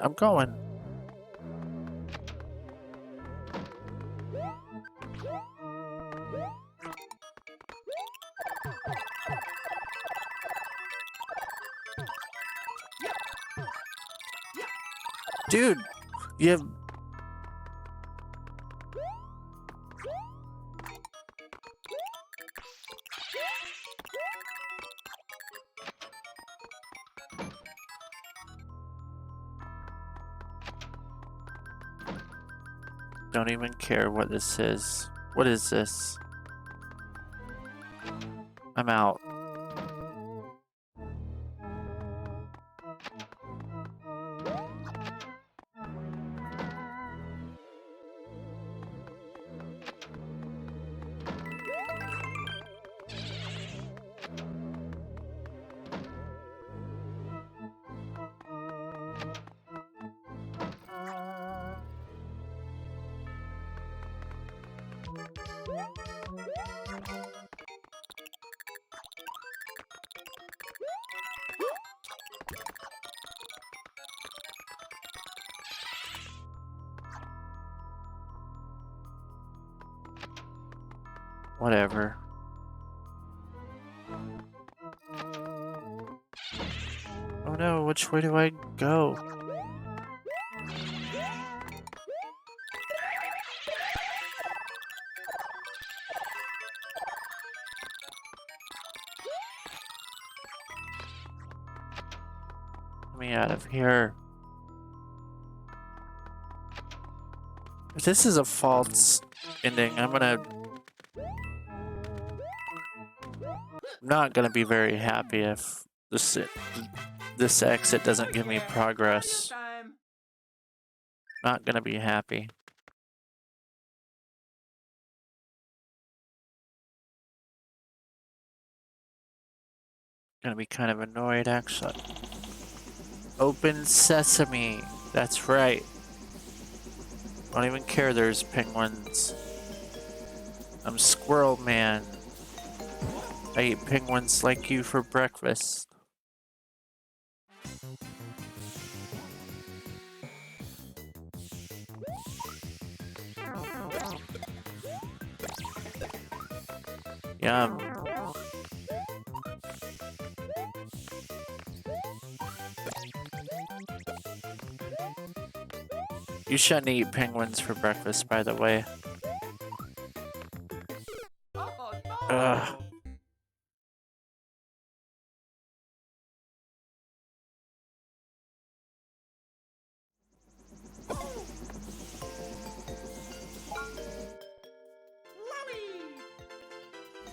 Dude, you... Don't even care what this is. What is this? I'm out. Whatever. Oh no, which way do I go? Get me out of here. If this is a false ending, I'm not gonna be very happy if this exit doesn't give me progress. Time. Not gonna be happy. Gonna be kind of annoyed, actually. Open sesame. That's right. Don't even care there's penguins. I'm Squirrel Man. I eat penguins like you for breakfast. Yum. You shouldn't eat penguins for breakfast, by the way. Oh, no. Ugh.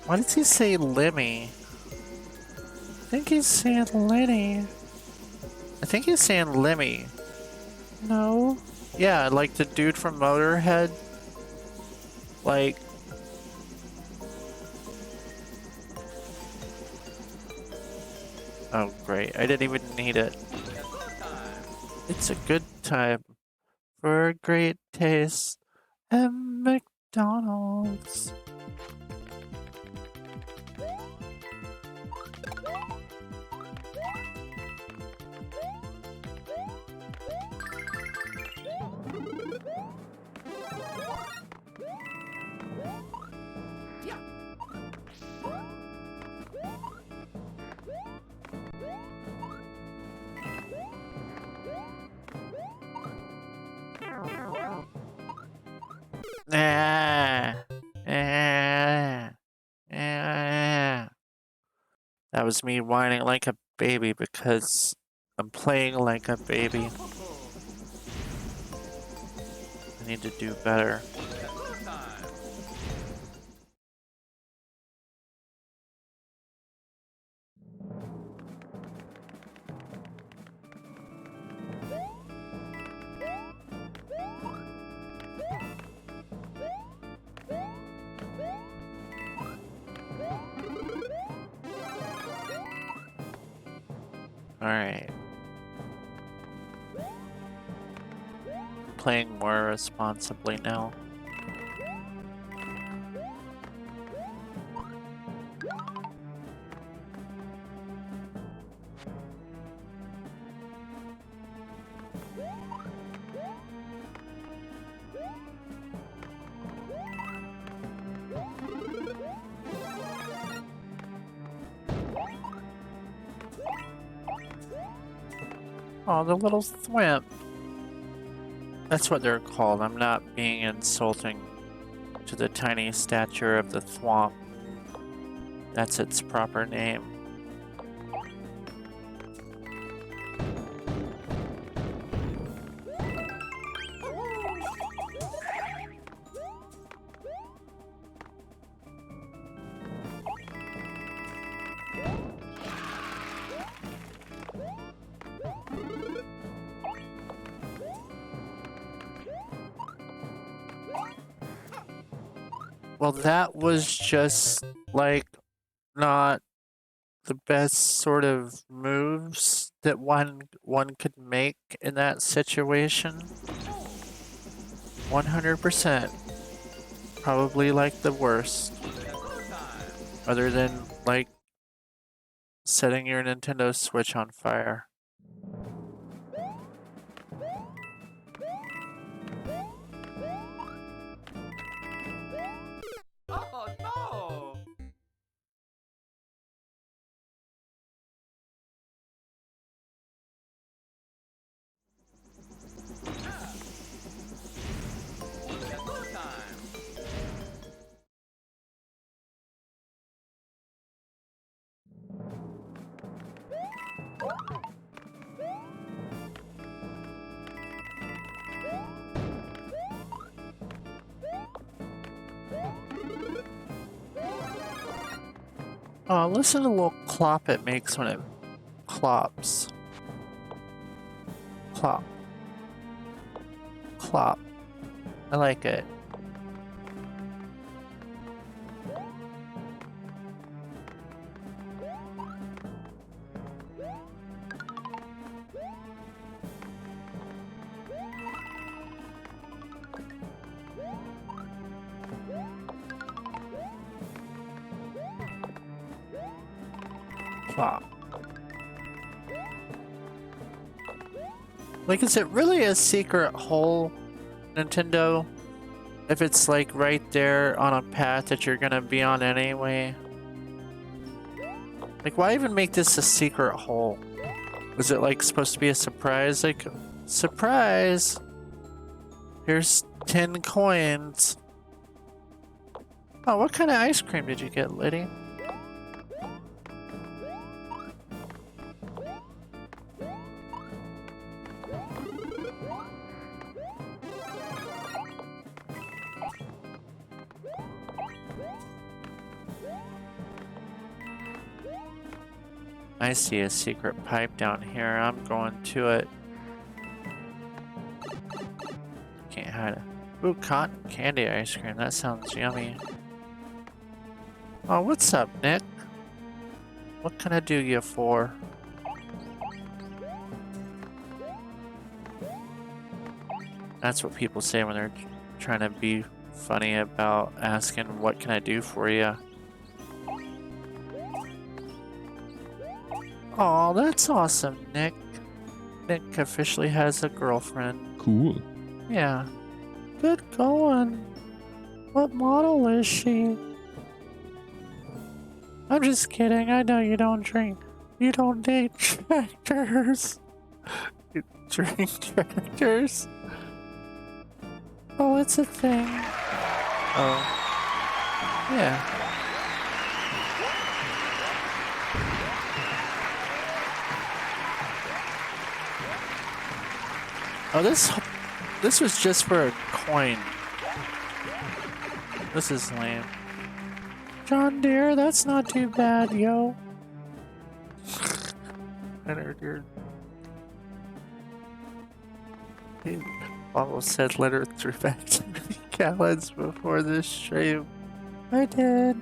Why does he say Lemmy? I think he's saying Lenny. I think he's saying Lemmy. No. Yeah, like the dude from Motorhead. Like... Oh, great. I didn't even need it. It's a good time for a great taste at McDonald's. Ah, ah, ah. That was me whining like a baby because I'm playing like a baby. I need to do better. Deluxe time. Alright. Playing more responsibly now. Oh, the little thwimp. That's what they're called. I'm not being insulting to the tiny stature of the thwomp. That's its proper name. Well, that was just like not the best sort of moves that one could make in that situation. 100%. Probably like the worst. Deluxe time. Other than like setting your Nintendo Switch on fire. Oh no! Deluxe time. Oh, listen to the little clop it makes when it clops. Clop. Clop. I like it. Plop. Like, is it really a secret hole, Nintendo? If it's like right there on a path that you're gonna be on anyway? Like, why even make this a secret hole? Was it like supposed to be a surprise? Like, surprise! Here's 10 coins. Oh, what kind of ice cream did you get, Liddy? I see a secret pipe down here. I'm going to it. Can't hide it. Ooh, cotton candy ice cream. That sounds yummy. Oh, what's up, Nick? What can I do you for? That's what people say when they're trying to be funny about asking, what can I do for you? Oh, that's awesome, Nick. Nick officially has a girlfriend. Cool. Yeah. Good going. What model is she? I'm just kidding. I know you don't drink. You don't date tractors. You drink tractors. Oh, it's a thing. Oh. Yeah. Oh, this was just for a coin. This is lame. John Deere, that's not too bad, yo. Leonard, almost said Leonard threw back to the gallons before this stream. I did.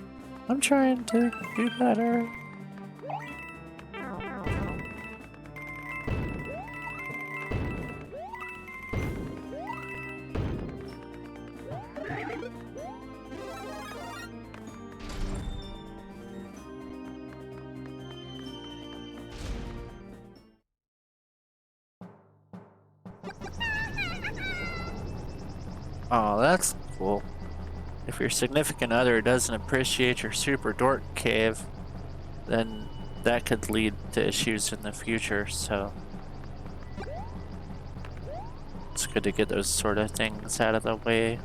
I'm trying to do better. Oh, that's cool. If your significant other doesn't appreciate your super dork cave, then that could lead to issues in the future, so it's good to get those sort of things out of the way.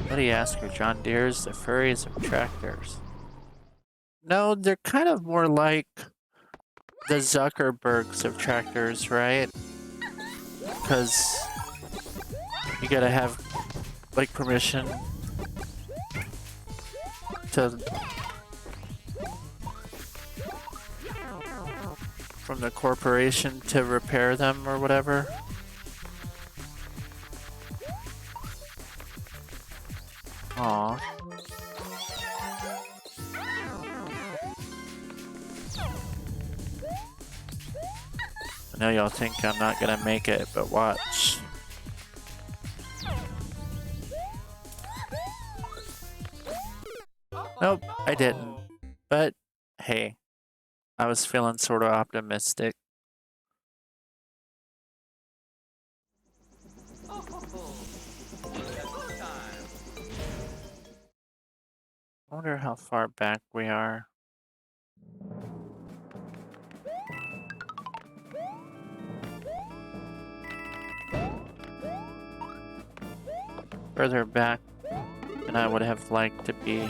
What do you ask her, John Deere's the furries of tractors? No, they're kind of more like the Zuckerbergs of tractors, right? Because you gotta have like permission to from the corporation to repair them or whatever. Aw. I know y'all think I'm not gonna make it, but watch. Nope, I didn't. But hey, I was feeling sort of optimistic. Oh, ho, ho. It's a good time. I wonder how far back we are. Further back than I would have liked to be.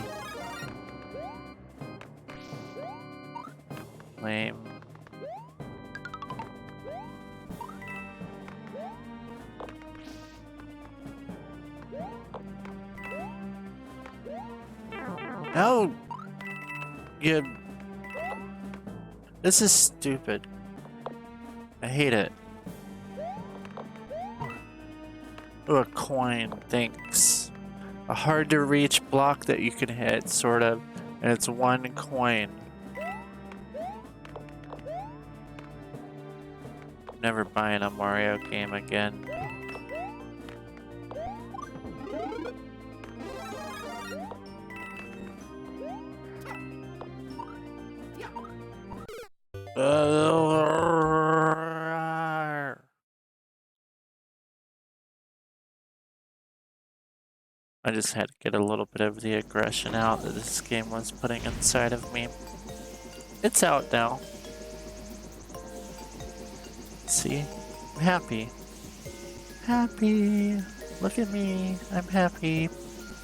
Lame. No! You... This is stupid. I hate it. Ooh, a coin, thanks. A hard to reach block that you can hit, sort of, and it's one coin. Never buying a Mario game again. I just had to get a little bit of the aggression out that this game was putting inside of me. It's out now. See? I'm happy. Happy. Look at me. I'm happy.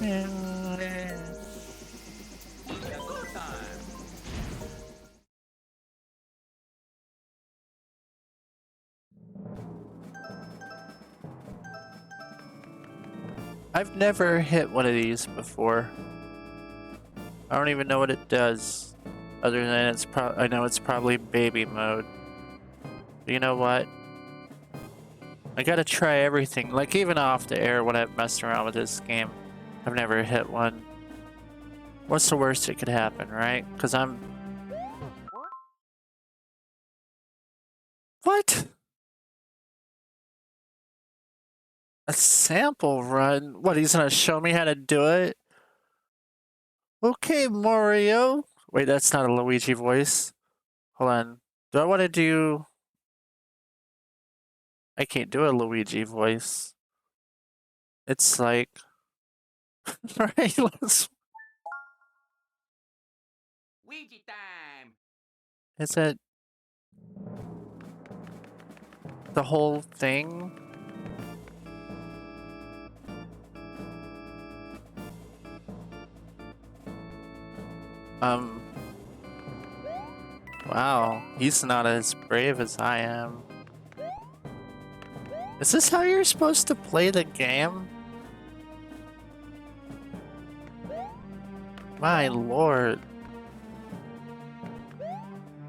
It's a good time. I've never hit one of these before. I don't even know what it does. Other than I know it's probably baby mode. But you know what? I gotta try everything. Like even off the air when I've messed around with this game. I've never hit one. What's the worst that could happen, right? Because I'm... What? A sample run? What, he's gonna show me how to do it? Okay, Mario. Wait, that's not a Luigi voice. Hold on. Do I want to do... I can't do a Luigi voice. It's like... right, let's... Ouija time. Is it... the whole thing? Wow, he's not as brave as I am. Is this how you're supposed to play the game? My lord.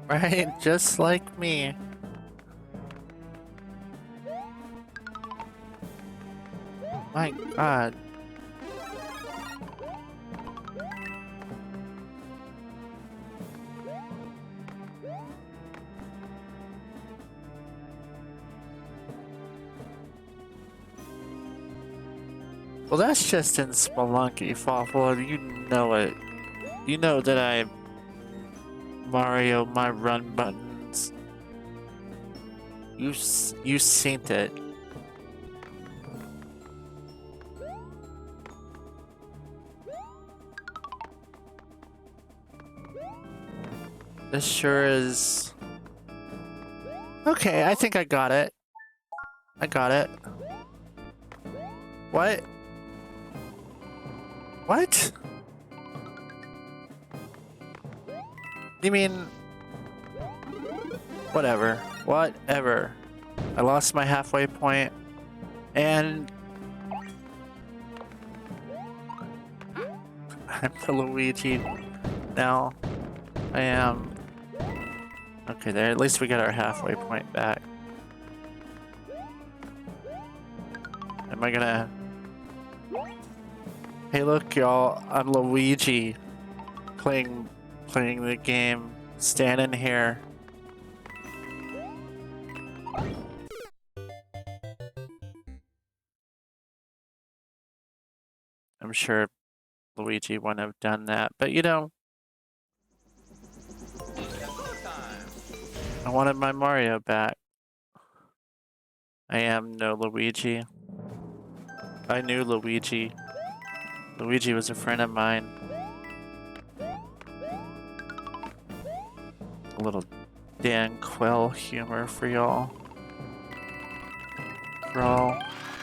Right, just like me. My god. Well, that's just in Spelunky, Fawful. You know it. You know that I Mario my run buttons. You seen it. This sure is. Okay, I think I got it. I got it. What? What? You mean... Whatever. Whatever. I lost my halfway point, and... I'm the Luigi now. I am... Okay, there. At least we got our halfway point back. Am I gonna... Hey look y'all, I'm Luigi. Playing the game. Standing here. I'm sure Luigi wouldn't have done that, but you know... I wanted my Mario back. I am no Luigi. I knew Luigi. Luigi was a friend of mine. A little Dan Quell humor for y'all. For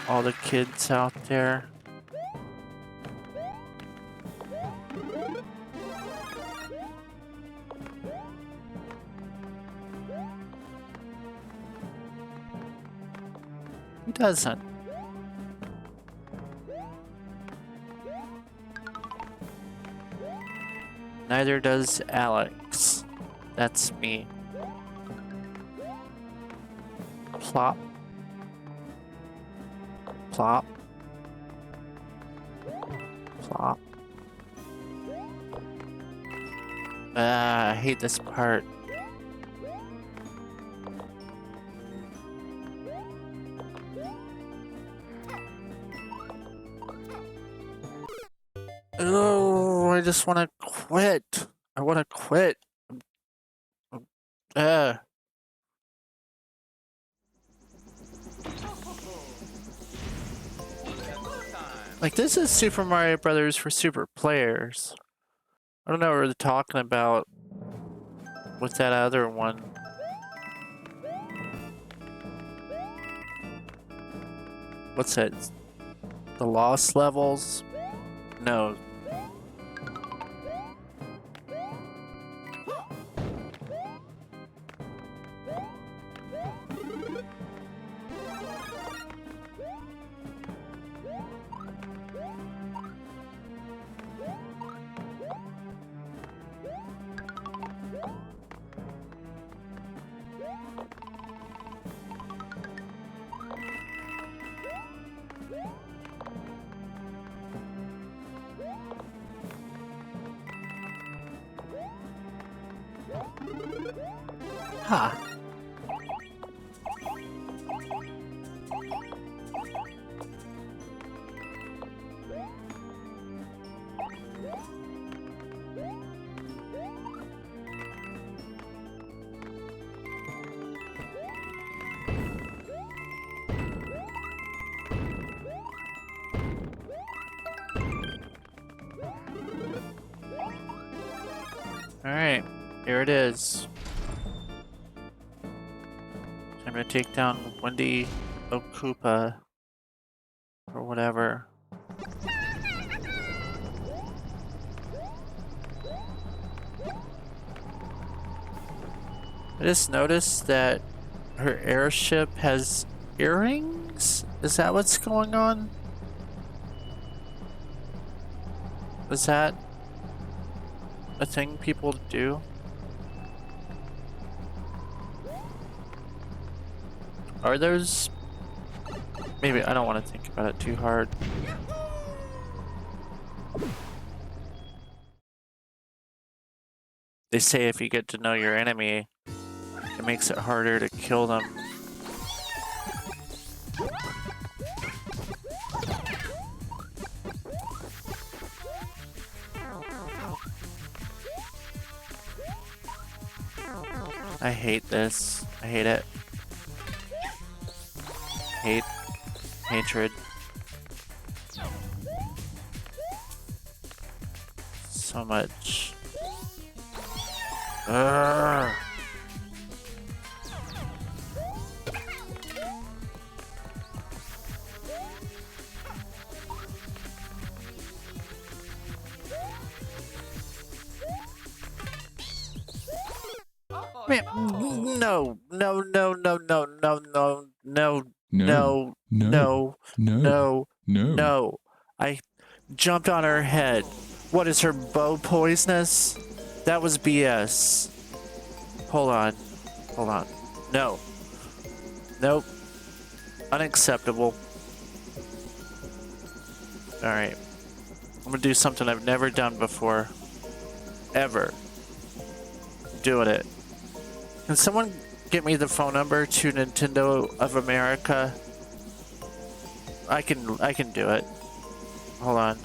all the kids out there. Who doesn't? Neither does Alex. That's me. Plop. Plop. Plop. I hate this part. Oh, I just want to quit. I want to quit. Like, this is Super Mario Brothers for super players. I don't know what they're talking about with that other one. What's that? The Lost Levels? No. Ha. All right, here it is. I'm gonna take down Wendy Okupa or whatever. I just noticed that her airship has earrings? Is that what's going on? Is that a thing people do? Are those... Maybe I don't want to think about it too hard. They say if you get to know your enemy, it makes it harder to kill them. I hate this. I hate it. Hatred. So much. Urgh. Man, no, no, no, no, no, no, no, no, no, no, no, no. I jumped on her head. What is her bow poisonous? That was BS. Hold on. Hold on. No. Nope. Unacceptable. Alright. I'm gonna do something I've never done before. Ever. Doing it. Can someone get me the phone number to Nintendo of America? I can do it. Hold on.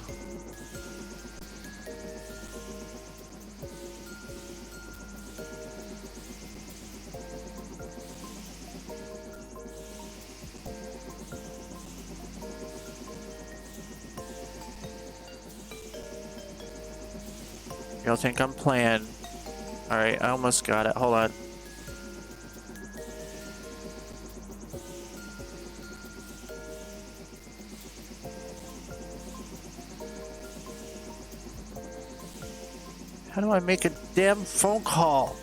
Y'all think I'm playing? Alright, I almost got it. Hold on. How do I make a damn phone call?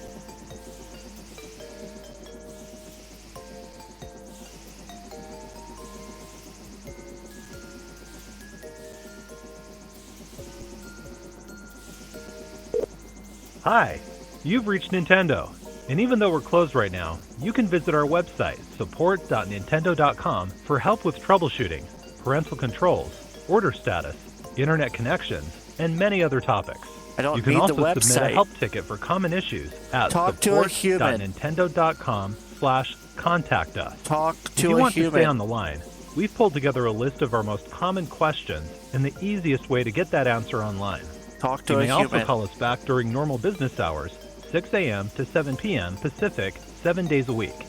Hi, you've reached Nintendo. And even though we're closed right now, you can visit our website, support.nintendo.com, for help with troubleshooting, parental controls, order status, internet connections, and many other topics. I don't You can need also the website. submit a help ticket for common issues at Talk to a human. support.nintendo.com/contact us. Talk If to you a want to stay human. on the line, we've pulled together a list of our most common questions and the easiest way to get that answer online. Talk to You a may also human. call us back during normal business hours, 6 a.m. to 7 p.m. Pacific, 7 days a week.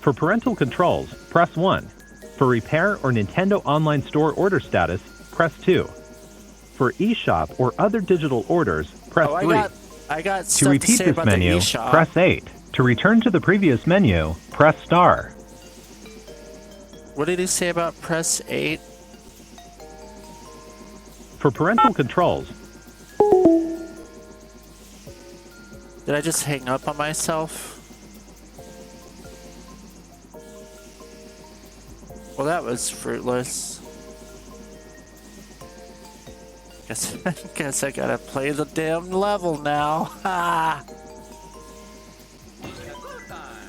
For parental controls, press 1. For repair or Nintendo Online Store order status, press 2. For eShop or other digital orders, press 3. I got To stuff to repeat say this about menu, the eShop. press 8. To return to the previous menu, press star. What did he say about press 8? For parental controls, Did I just hang up on myself? Well, that was fruitless. Guess I gotta play the damn level now. Ha! Good time.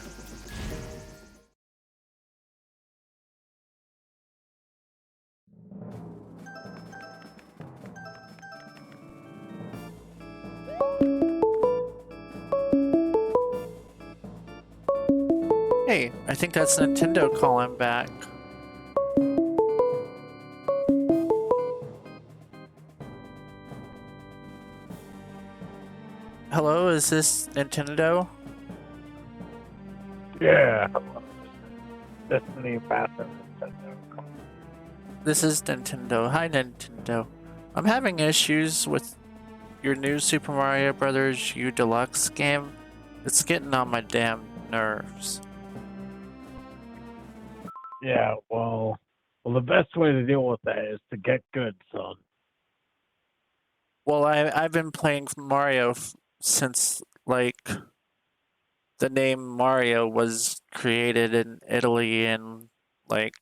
Hey, I think that's Nintendo calling back. Hello, is this Nintendo? Yeah. Destiny Master Nintendo. This is Nintendo. Hi, Nintendo. I'm having issues with your new Super Mario Brothers U Deluxe game. It's getting on my damn nerves. Yeah, well, the best way to deal with that is to get good, son. Well, I've been playing Mario since like the name Mario was created in Italy in like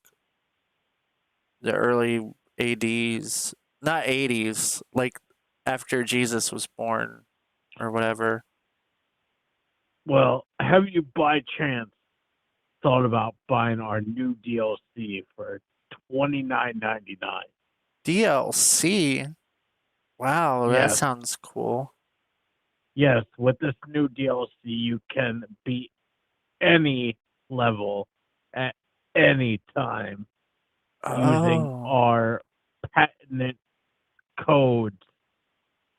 the early 80s, not 80s, like after Jesus was born or whatever. Well, have you by chance thought about buying our new DLC for $29.99? DLC? Wow, that Yes, sounds cool. yes. With this new DLC, you can beat any level at any time using Oh, our patented codes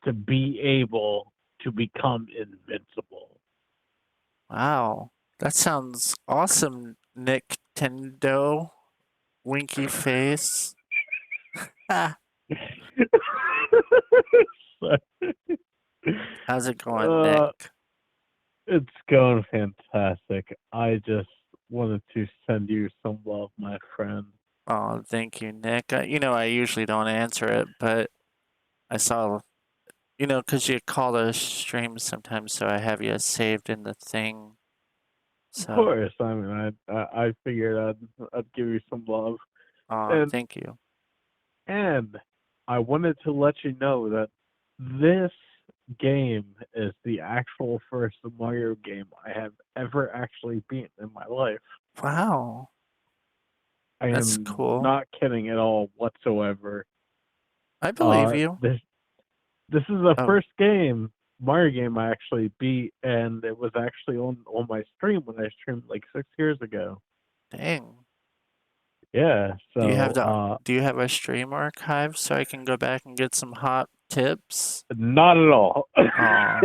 to be able to become invincible. wow. That sounds awesome, Nintendo. Winky face. Ah, how's it going, Nick? uh, it's going fantastic. I just wanted to send you some love, my friend. Oh, thank you, Nick. I usually don't answer it, but I saw, 'cause you call the stream sometimes, so I have you saved in the thing. Of So, course, I mean, I figured I'd give you some love, and thank you. and I wanted to let you know that this game is the actual first Mario game I have ever actually beaten in my life. Wow, I that's am cool. not kidding at all whatsoever. I believe you. This is the Oh, first Mario game I actually beat, and it was actually on my stream when I streamed like 6 years ago. dang. Yeah, Do you have so the do you have a stream archive so I can go back and get some hot tips? not at all. Oh,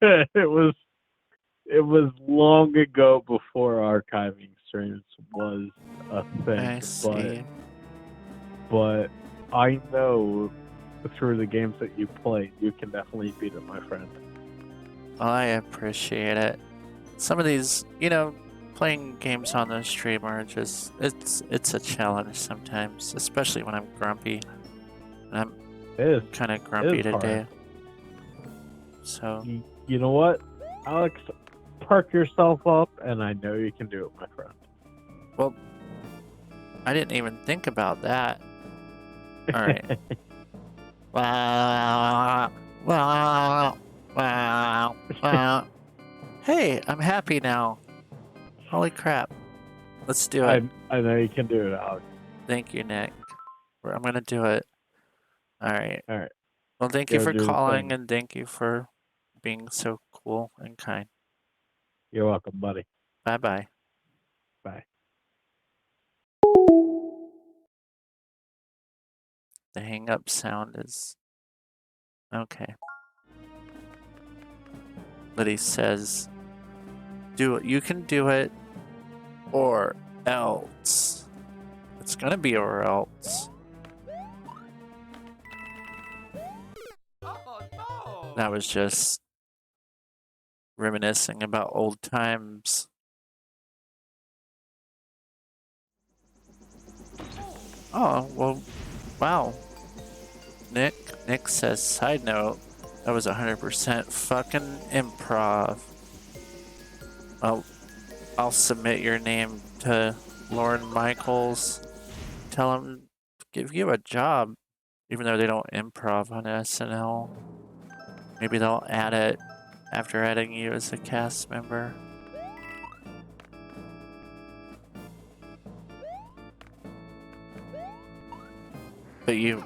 it was long ago before archiving streams was a thing, I but see. but I know through the games that you play, you can definitely beat it, my friend. I appreciate it. Some of these, playing games on the stream are just it's a challenge sometimes, especially when I'm grumpy. And I'm It is kind of it grumpy is hard. today. So, You know what, Alex? Perk yourself up, and I know you can do it, my friend. well, I didn't even think about that. All right. Wow. Wow. Wow. Wow. Hey, I'm happy now. Holy crap. Let's do it. I know you can do it, Alex. Thank you, Nick. I'm going to do it. All right. All right, Well, thank you go for do the calling thing. and thank you for being so cool and kind. You're welcome, buddy. Bye bye. Bye. The hang up sound is okay. Liddy says, do it. You can do it or else. It's going to be or else. Oh no! That was just reminiscing about old times. Oh, well, wow. Nick says, side note, that was 100% fucking improv. I'll submit your name to Lauren Michaels. Tell him to give you a job, even though they don't improv on SNL. Maybe they'll add it after adding you as a cast member. But you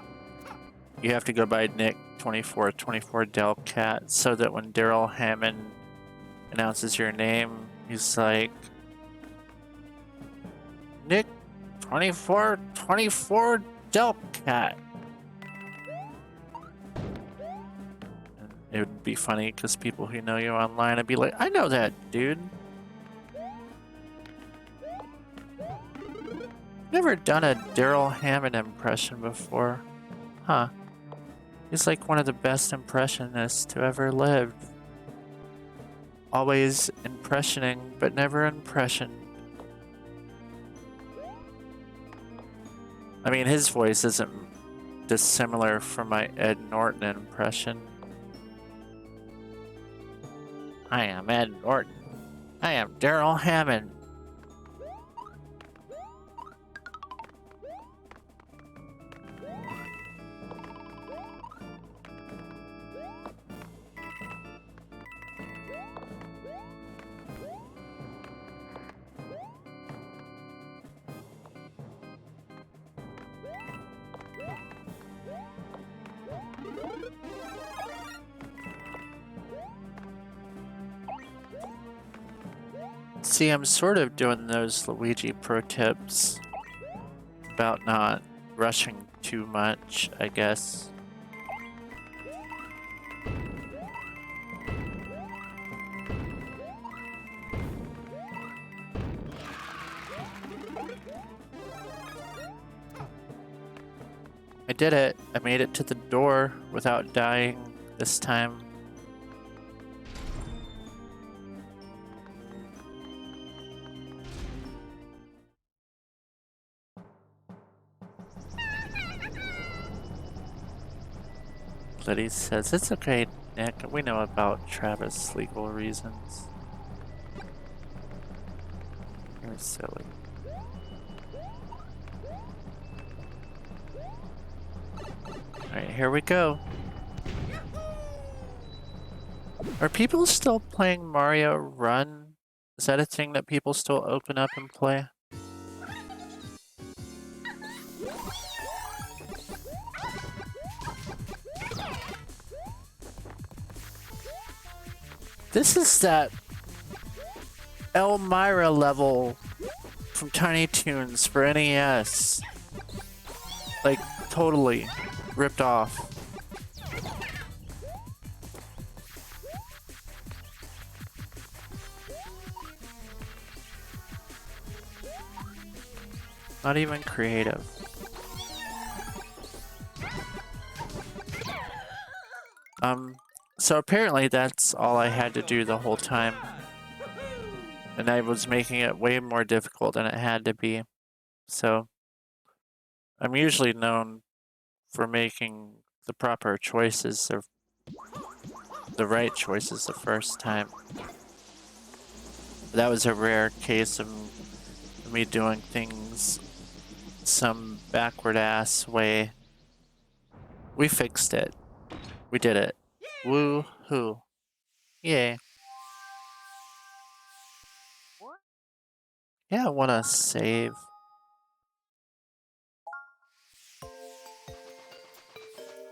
have to go by Nick 2424 Delcat so that when Daryl Hammond announces your name, he's like, Nick 2424 Delcat. And it would be funny because people who know you online would be like, I know that dude. Never done a Daryl Hammond impression before. Huh. He's like one of the best impressionists to ever live. Always impressioning, but never impression. I mean, his voice isn't dissimilar from my Ed Norton impression. I am Ed Norton. I am Daryl Hammond. See, I'm sort of doing those Luigi pro tips about not rushing too much, I guess. I did it. I made it to the door without dying this time. Liddy says, it's okay, Nick. We know about Travis' legal reasons. You're silly. Alright, here we go. Are people still playing Mario Run? Is that a thing that people still open up and play? This is that Elmira level from Tiny Toons for NES. Like, totally ripped off. Not even creative. So apparently that's all I had to do the whole time. And I was making it way more difficult than it had to be. So I'm usually known for making the proper choices or the right choices the first time. That was a rare case of me doing things some backward ass way. We fixed it. We did it. Woo-hoo. Yay. Yeah, I wanna save.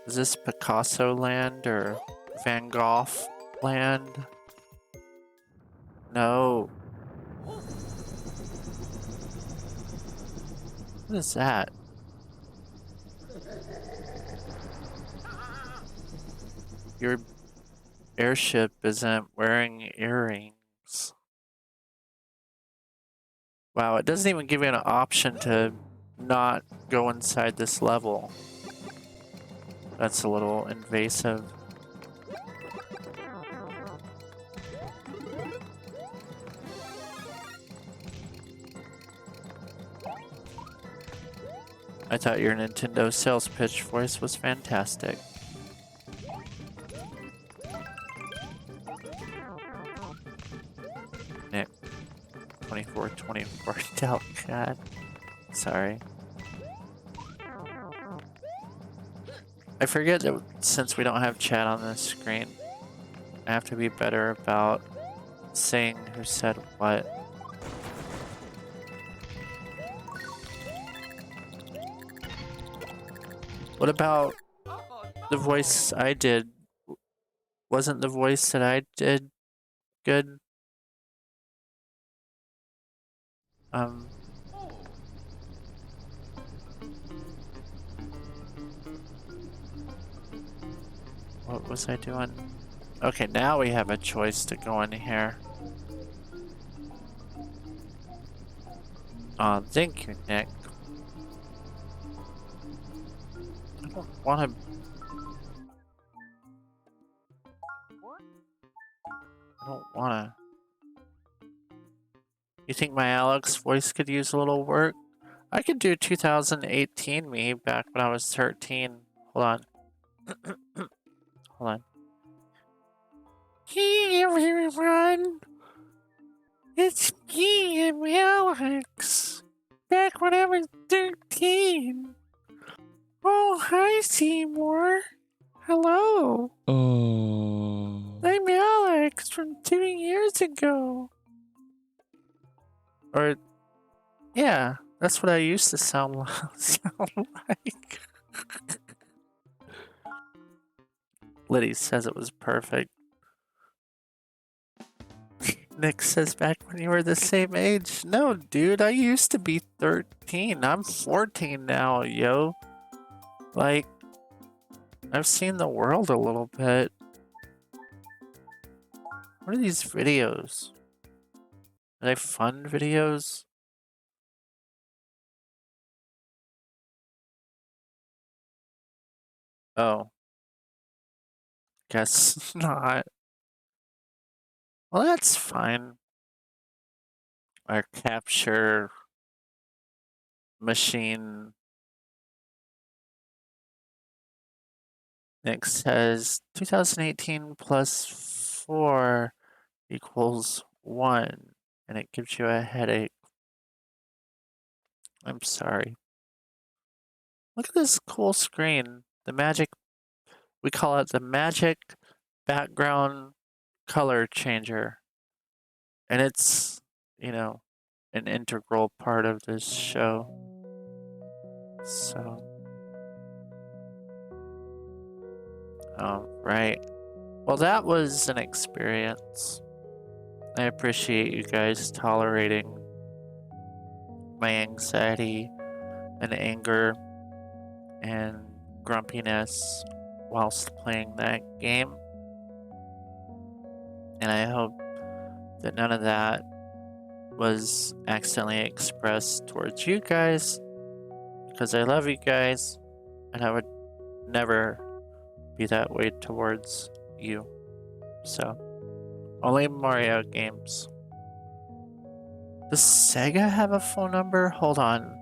Is this Picasso land or Van Gogh land? No. What is that? Your airship isn't wearing earrings. Wow, it doesn't even give you an option to not go inside this level. That's a little invasive. I thought your Nintendo sales pitch voice was fantastic. Nick, 2424 Del God. Sorry. I forget that since we don't have chat on this screen, I have to be better about saying who said what. What about the voice I did? Wasn't the voice that I did good? What was I doing? Okay, now we have a choice to go in here. Thank you, Nick. I don't want to... I don't want to... You think my Alex voice could use a little work? I could do 2018 me back when I was 13. Hold on. Hold on. Hey everyone! It's me, I'm Alex. Back when I was 13. Oh, hi Seymour. Hello. Oh. I'm Alex from 2 years ago. Or, yeah, that's what I used to sound like. Liddy says it was perfect. Nick says back when you were the same age. No, dude, I used to be 13. I'm 14 now, yo. Like, I've seen the world a little bit. What are these videos? Are they fun videos? Oh. Guess not. Well, that's fine. Our capture machine. Nick says 2018 plus 4 equals 1, and it gives you a headache. I'm sorry. Look at this cool screen. The magic, we call it the magic background color changer. And it's, you know, an integral part of this show. So, right. Well, that was an experience. I appreciate you guys tolerating my anxiety and anger and grumpiness whilst playing that game. And I hope that none of that was accidentally expressed towards you guys, because I love you guys and I would never be that way towards you. So, only Mario games. Does Sega have a phone number? Hold on.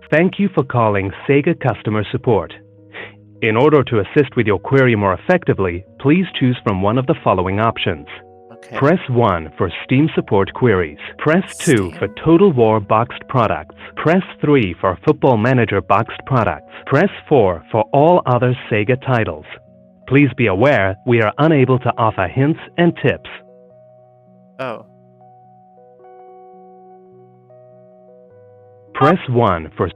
Thank you for calling Sega Customer Support. In order to assist with your query more effectively, please choose from one of the following options. Okay. Press 1 for Steam support queries. Press 2 Steam? for Total War boxed products. Press 3 for Football Manager boxed products. Press 4 for all other Sega titles. Please be aware we are unable to offer hints and tips. Oh. Press 1 for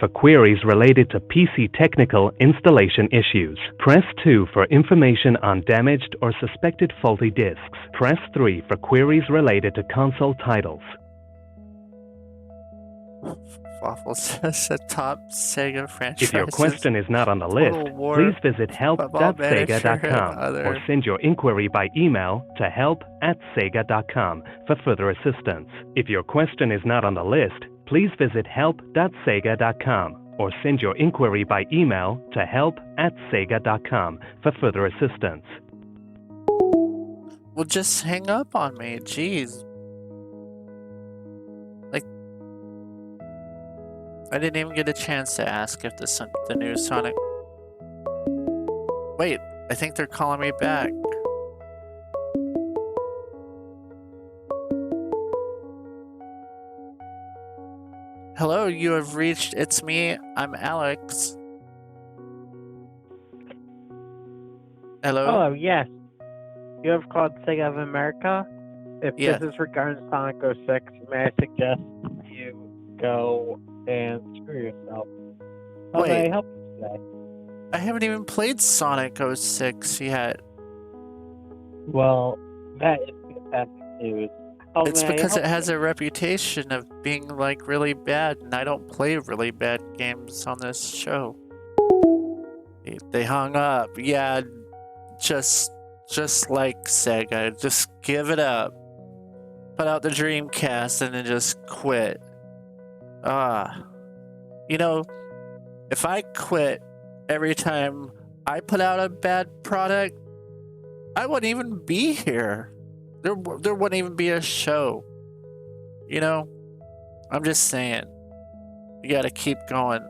queries related to PC technical installation issues. Press 2 for information on damaged or suspected faulty disks. Press 3 for queries related to console titles. Waffle says the top Sega franchise. If your question is not on the list, Total War, please visit Football Manager, help.sega.com and other. or send your inquiry by email to help@sega.com for further assistance. If your question is not on the list, please visit help.sega.com or send your inquiry by email to help@sega.com for further assistance. Well, just hang up on me. Jeez. Like, I didn't even get a chance to ask if the new Sonic... Wait, I think they're calling me back. Hello, you have reached It's Me, I'm Alex. Hello? Oh, yes. You have called Sega of America? If Yeah. this is regarding Sonic 06, may I suggest you go and screw yourself? How may Wait. I help you today? I haven't even played Sonic 06 yet. Well, that is fantastic news. How It's may I because help it has you? a reputation of being, like, really bad, and I don't play really bad games on this show. They hung up. Yeah, just like Sega. Just give it up. put out the Dreamcast and then just quit. You know, if I quit every time I put out a bad product, I wouldn't even be here. There wouldn't even be a show. You know, I'm just saying, you gotta keep going.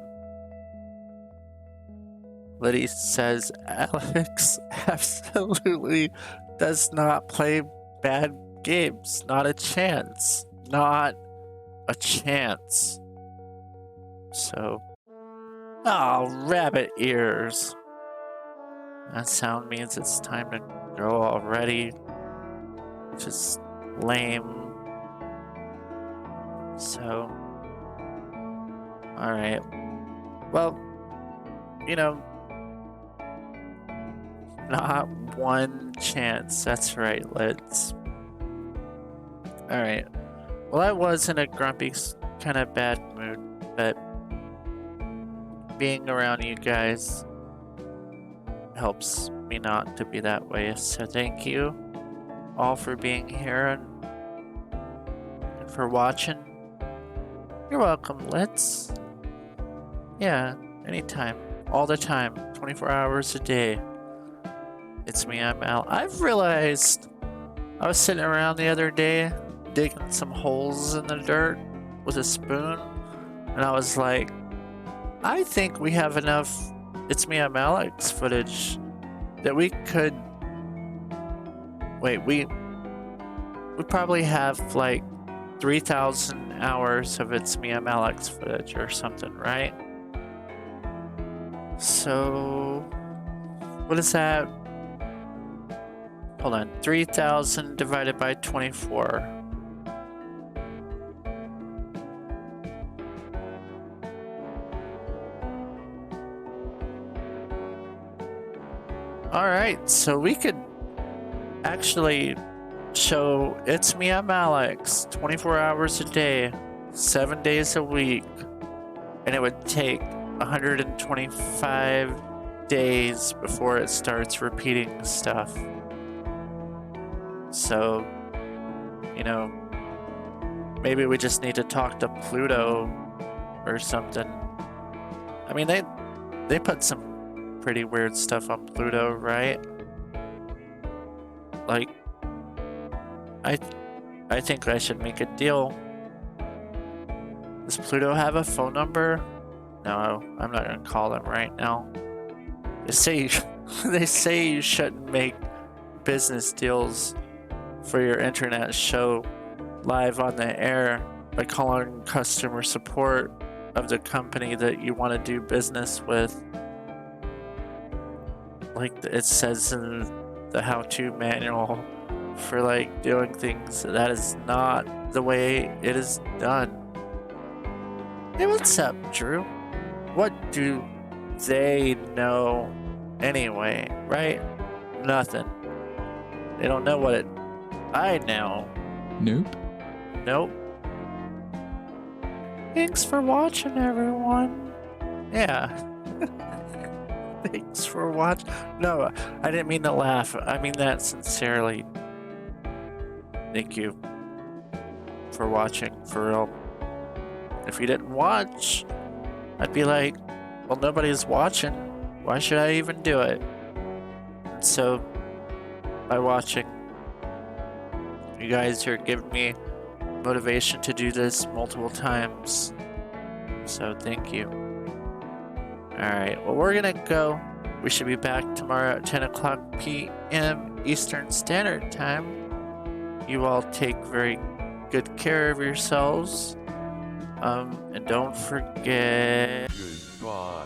Liddy says Alex absolutely does not play bad games. Not a chance. Not a chance. So, oh, rabbit ears. That sound means it's time to go already. Just lame. So, alright. Well, you know, not one chance. That's right, let's. Alright. Well, I was in a grumpy, kind of bad mood, but being around you guys helps me not to be that way. So thank you all for being here and for watching. You're welcome, Let's. Yeah, anytime, all the time, 24 hours a day. It's me, I'm Al. I've realized I was sitting around the other day digging some holes in the dirt with a spoon, and I was like, I think we have enough It's Me, I'm Alex footage that we could. Wait, we probably have like 3,000 hours of It's Me, I'm Alex footage or something, right? So, what is that? Hold on, 3,000 divided by 24. Alright, so we could actually show It's Me, I'm Alex 24 hours a day, 7 days a week, and it would take 125 days before it starts repeating stuff. So, you know, maybe we just need to talk to Pluto or something. I mean, they put some pretty weird stuff on Pluto, right? Like, I think I should make a deal. Does Pluto have a phone number? No, I'm not gonna call them right now. They say you shouldn't make business deals for your internet show live on the air by calling customer support of the company that you want to do business with. Like it says in the how-to manual for like doing things. That is not the way it is done. Hey, what's up, Drew? What do they know anyway, right? Nothing. They don't know what I know. Nope. Thanks for watching, everyone. Yeah. Thanks for watching. No, I didn't mean to laugh. I mean that sincerely. Thank you for watching, for real. If you didn't watch, I'd be like, well, nobody's watching. Why should I even do it? And so, by watching, you guys are giving me motivation to do this multiple times. So, thank you. Alright, well, we're gonna go. We should be back tomorrow at 10 o'clock p.m. Eastern Standard Time. You all take very good care of yourselves. And don't forget. Goodbye.